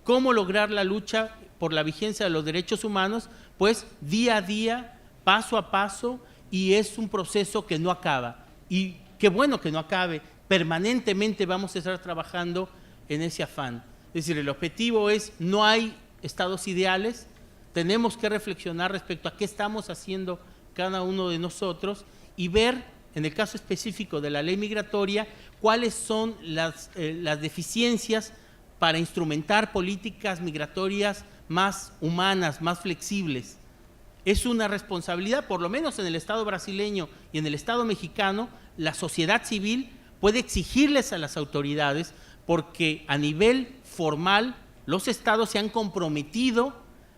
cómo lograr la lucha por la vigencia de los derechos humanos, pues día a día, paso a paso, y es un proceso que no acaba. Y qué bueno que no acabe, permanentemente vamos a estar trabajando en ese afán. Es decir, el objetivo es, no hay estados ideales, tenemos que reflexionar respecto a qué estamos haciendo cada uno de nosotros y ver, en el caso específico de la ley migratoria, cuáles son las deficiencias para instrumentar políticas migratorias más humanas, más flexibles. Es una responsabilidad, por lo menos en el Estado brasileño y en el Estado mexicano, la sociedad civil puede exigirles a las autoridades, porque a nivel formal los estados se han comprometido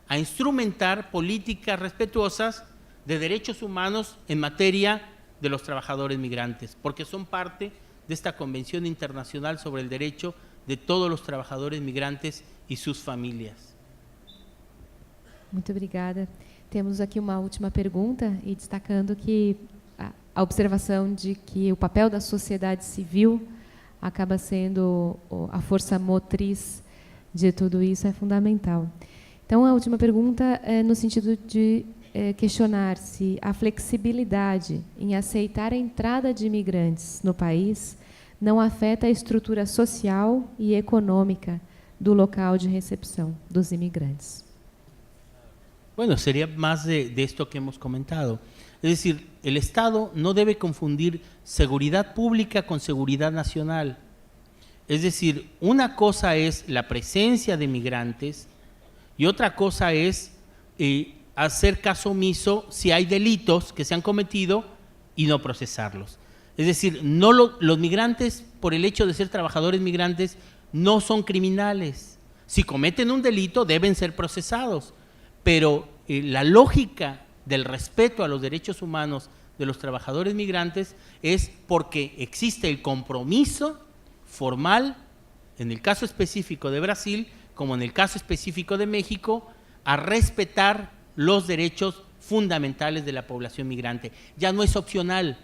a instrumentar políticas respetuosas de derechos humanos en materia de los trabajadores migrantes, porque son parte de esta Convención Internacional sobre el Derecho de todos los trabajadores migrantes y sus familias. Muito obrigada. Temos aqui uma última pergunta, e destacando que a observação de que o papel da sociedade civil acaba sendo a força motriz de tudo isso é fundamental. Então, a última pergunta é no sentido de questionar se a flexibilidade em aceitar a entrada de imigrantes no país não afeta a estrutura social e econômica do local de recepção dos imigrantes. Bueno, sería más de esto que hemos comentado. Es decir, el Estado no debe confundir seguridad pública con seguridad nacional. Es decir, una cosa es la presencia de migrantes y otra cosa es hacer caso omiso si hay delitos que se han cometido y no procesarlos. Es decir, no los migrantes, por el hecho de ser trabajadores migrantes, no son criminales. Si cometen un delito, deben ser procesados. Pero la lógica del respeto a los derechos humanos de los trabajadores migrantes es porque existe el compromiso formal, en el caso específico de Brasil, como en el caso específico de México, a respetar los derechos fundamentales de la población migrante. Ya no es opcional,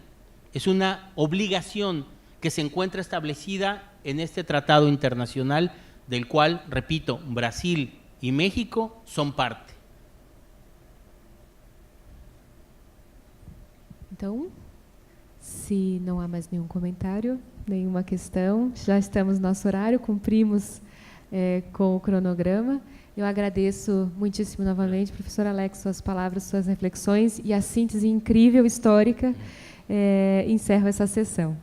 es una obligación que se encuentra establecida en este tratado internacional del cual, repito, Brasil y México son parte. Então, se não há mais nenhum comentário, nenhuma questão, já estamos no nosso horário, cumprimos com o cronograma. Eu agradeço muitíssimo novamente, professor Alex, suas palavras, suas reflexões e a síntese incrível, histórica. Encerro essa sessão.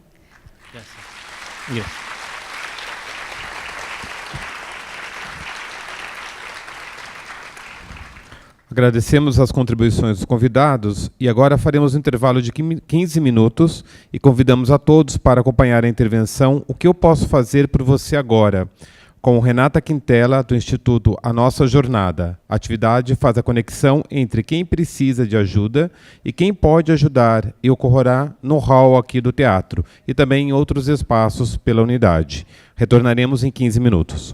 Gracias. Agradecemos as contribuições dos convidados e agora faremos um intervalo de 15 minutos e convidamos a todos para acompanhar a intervenção O que eu posso fazer por você agora, com Renata Quintela, do Instituto A Nossa Jornada. A atividade faz a conexão entre quem precisa de ajuda e quem pode ajudar e ocorrerá no hall aqui do teatro e também em outros espaços pela unidade. Retornaremos em 15 minutos.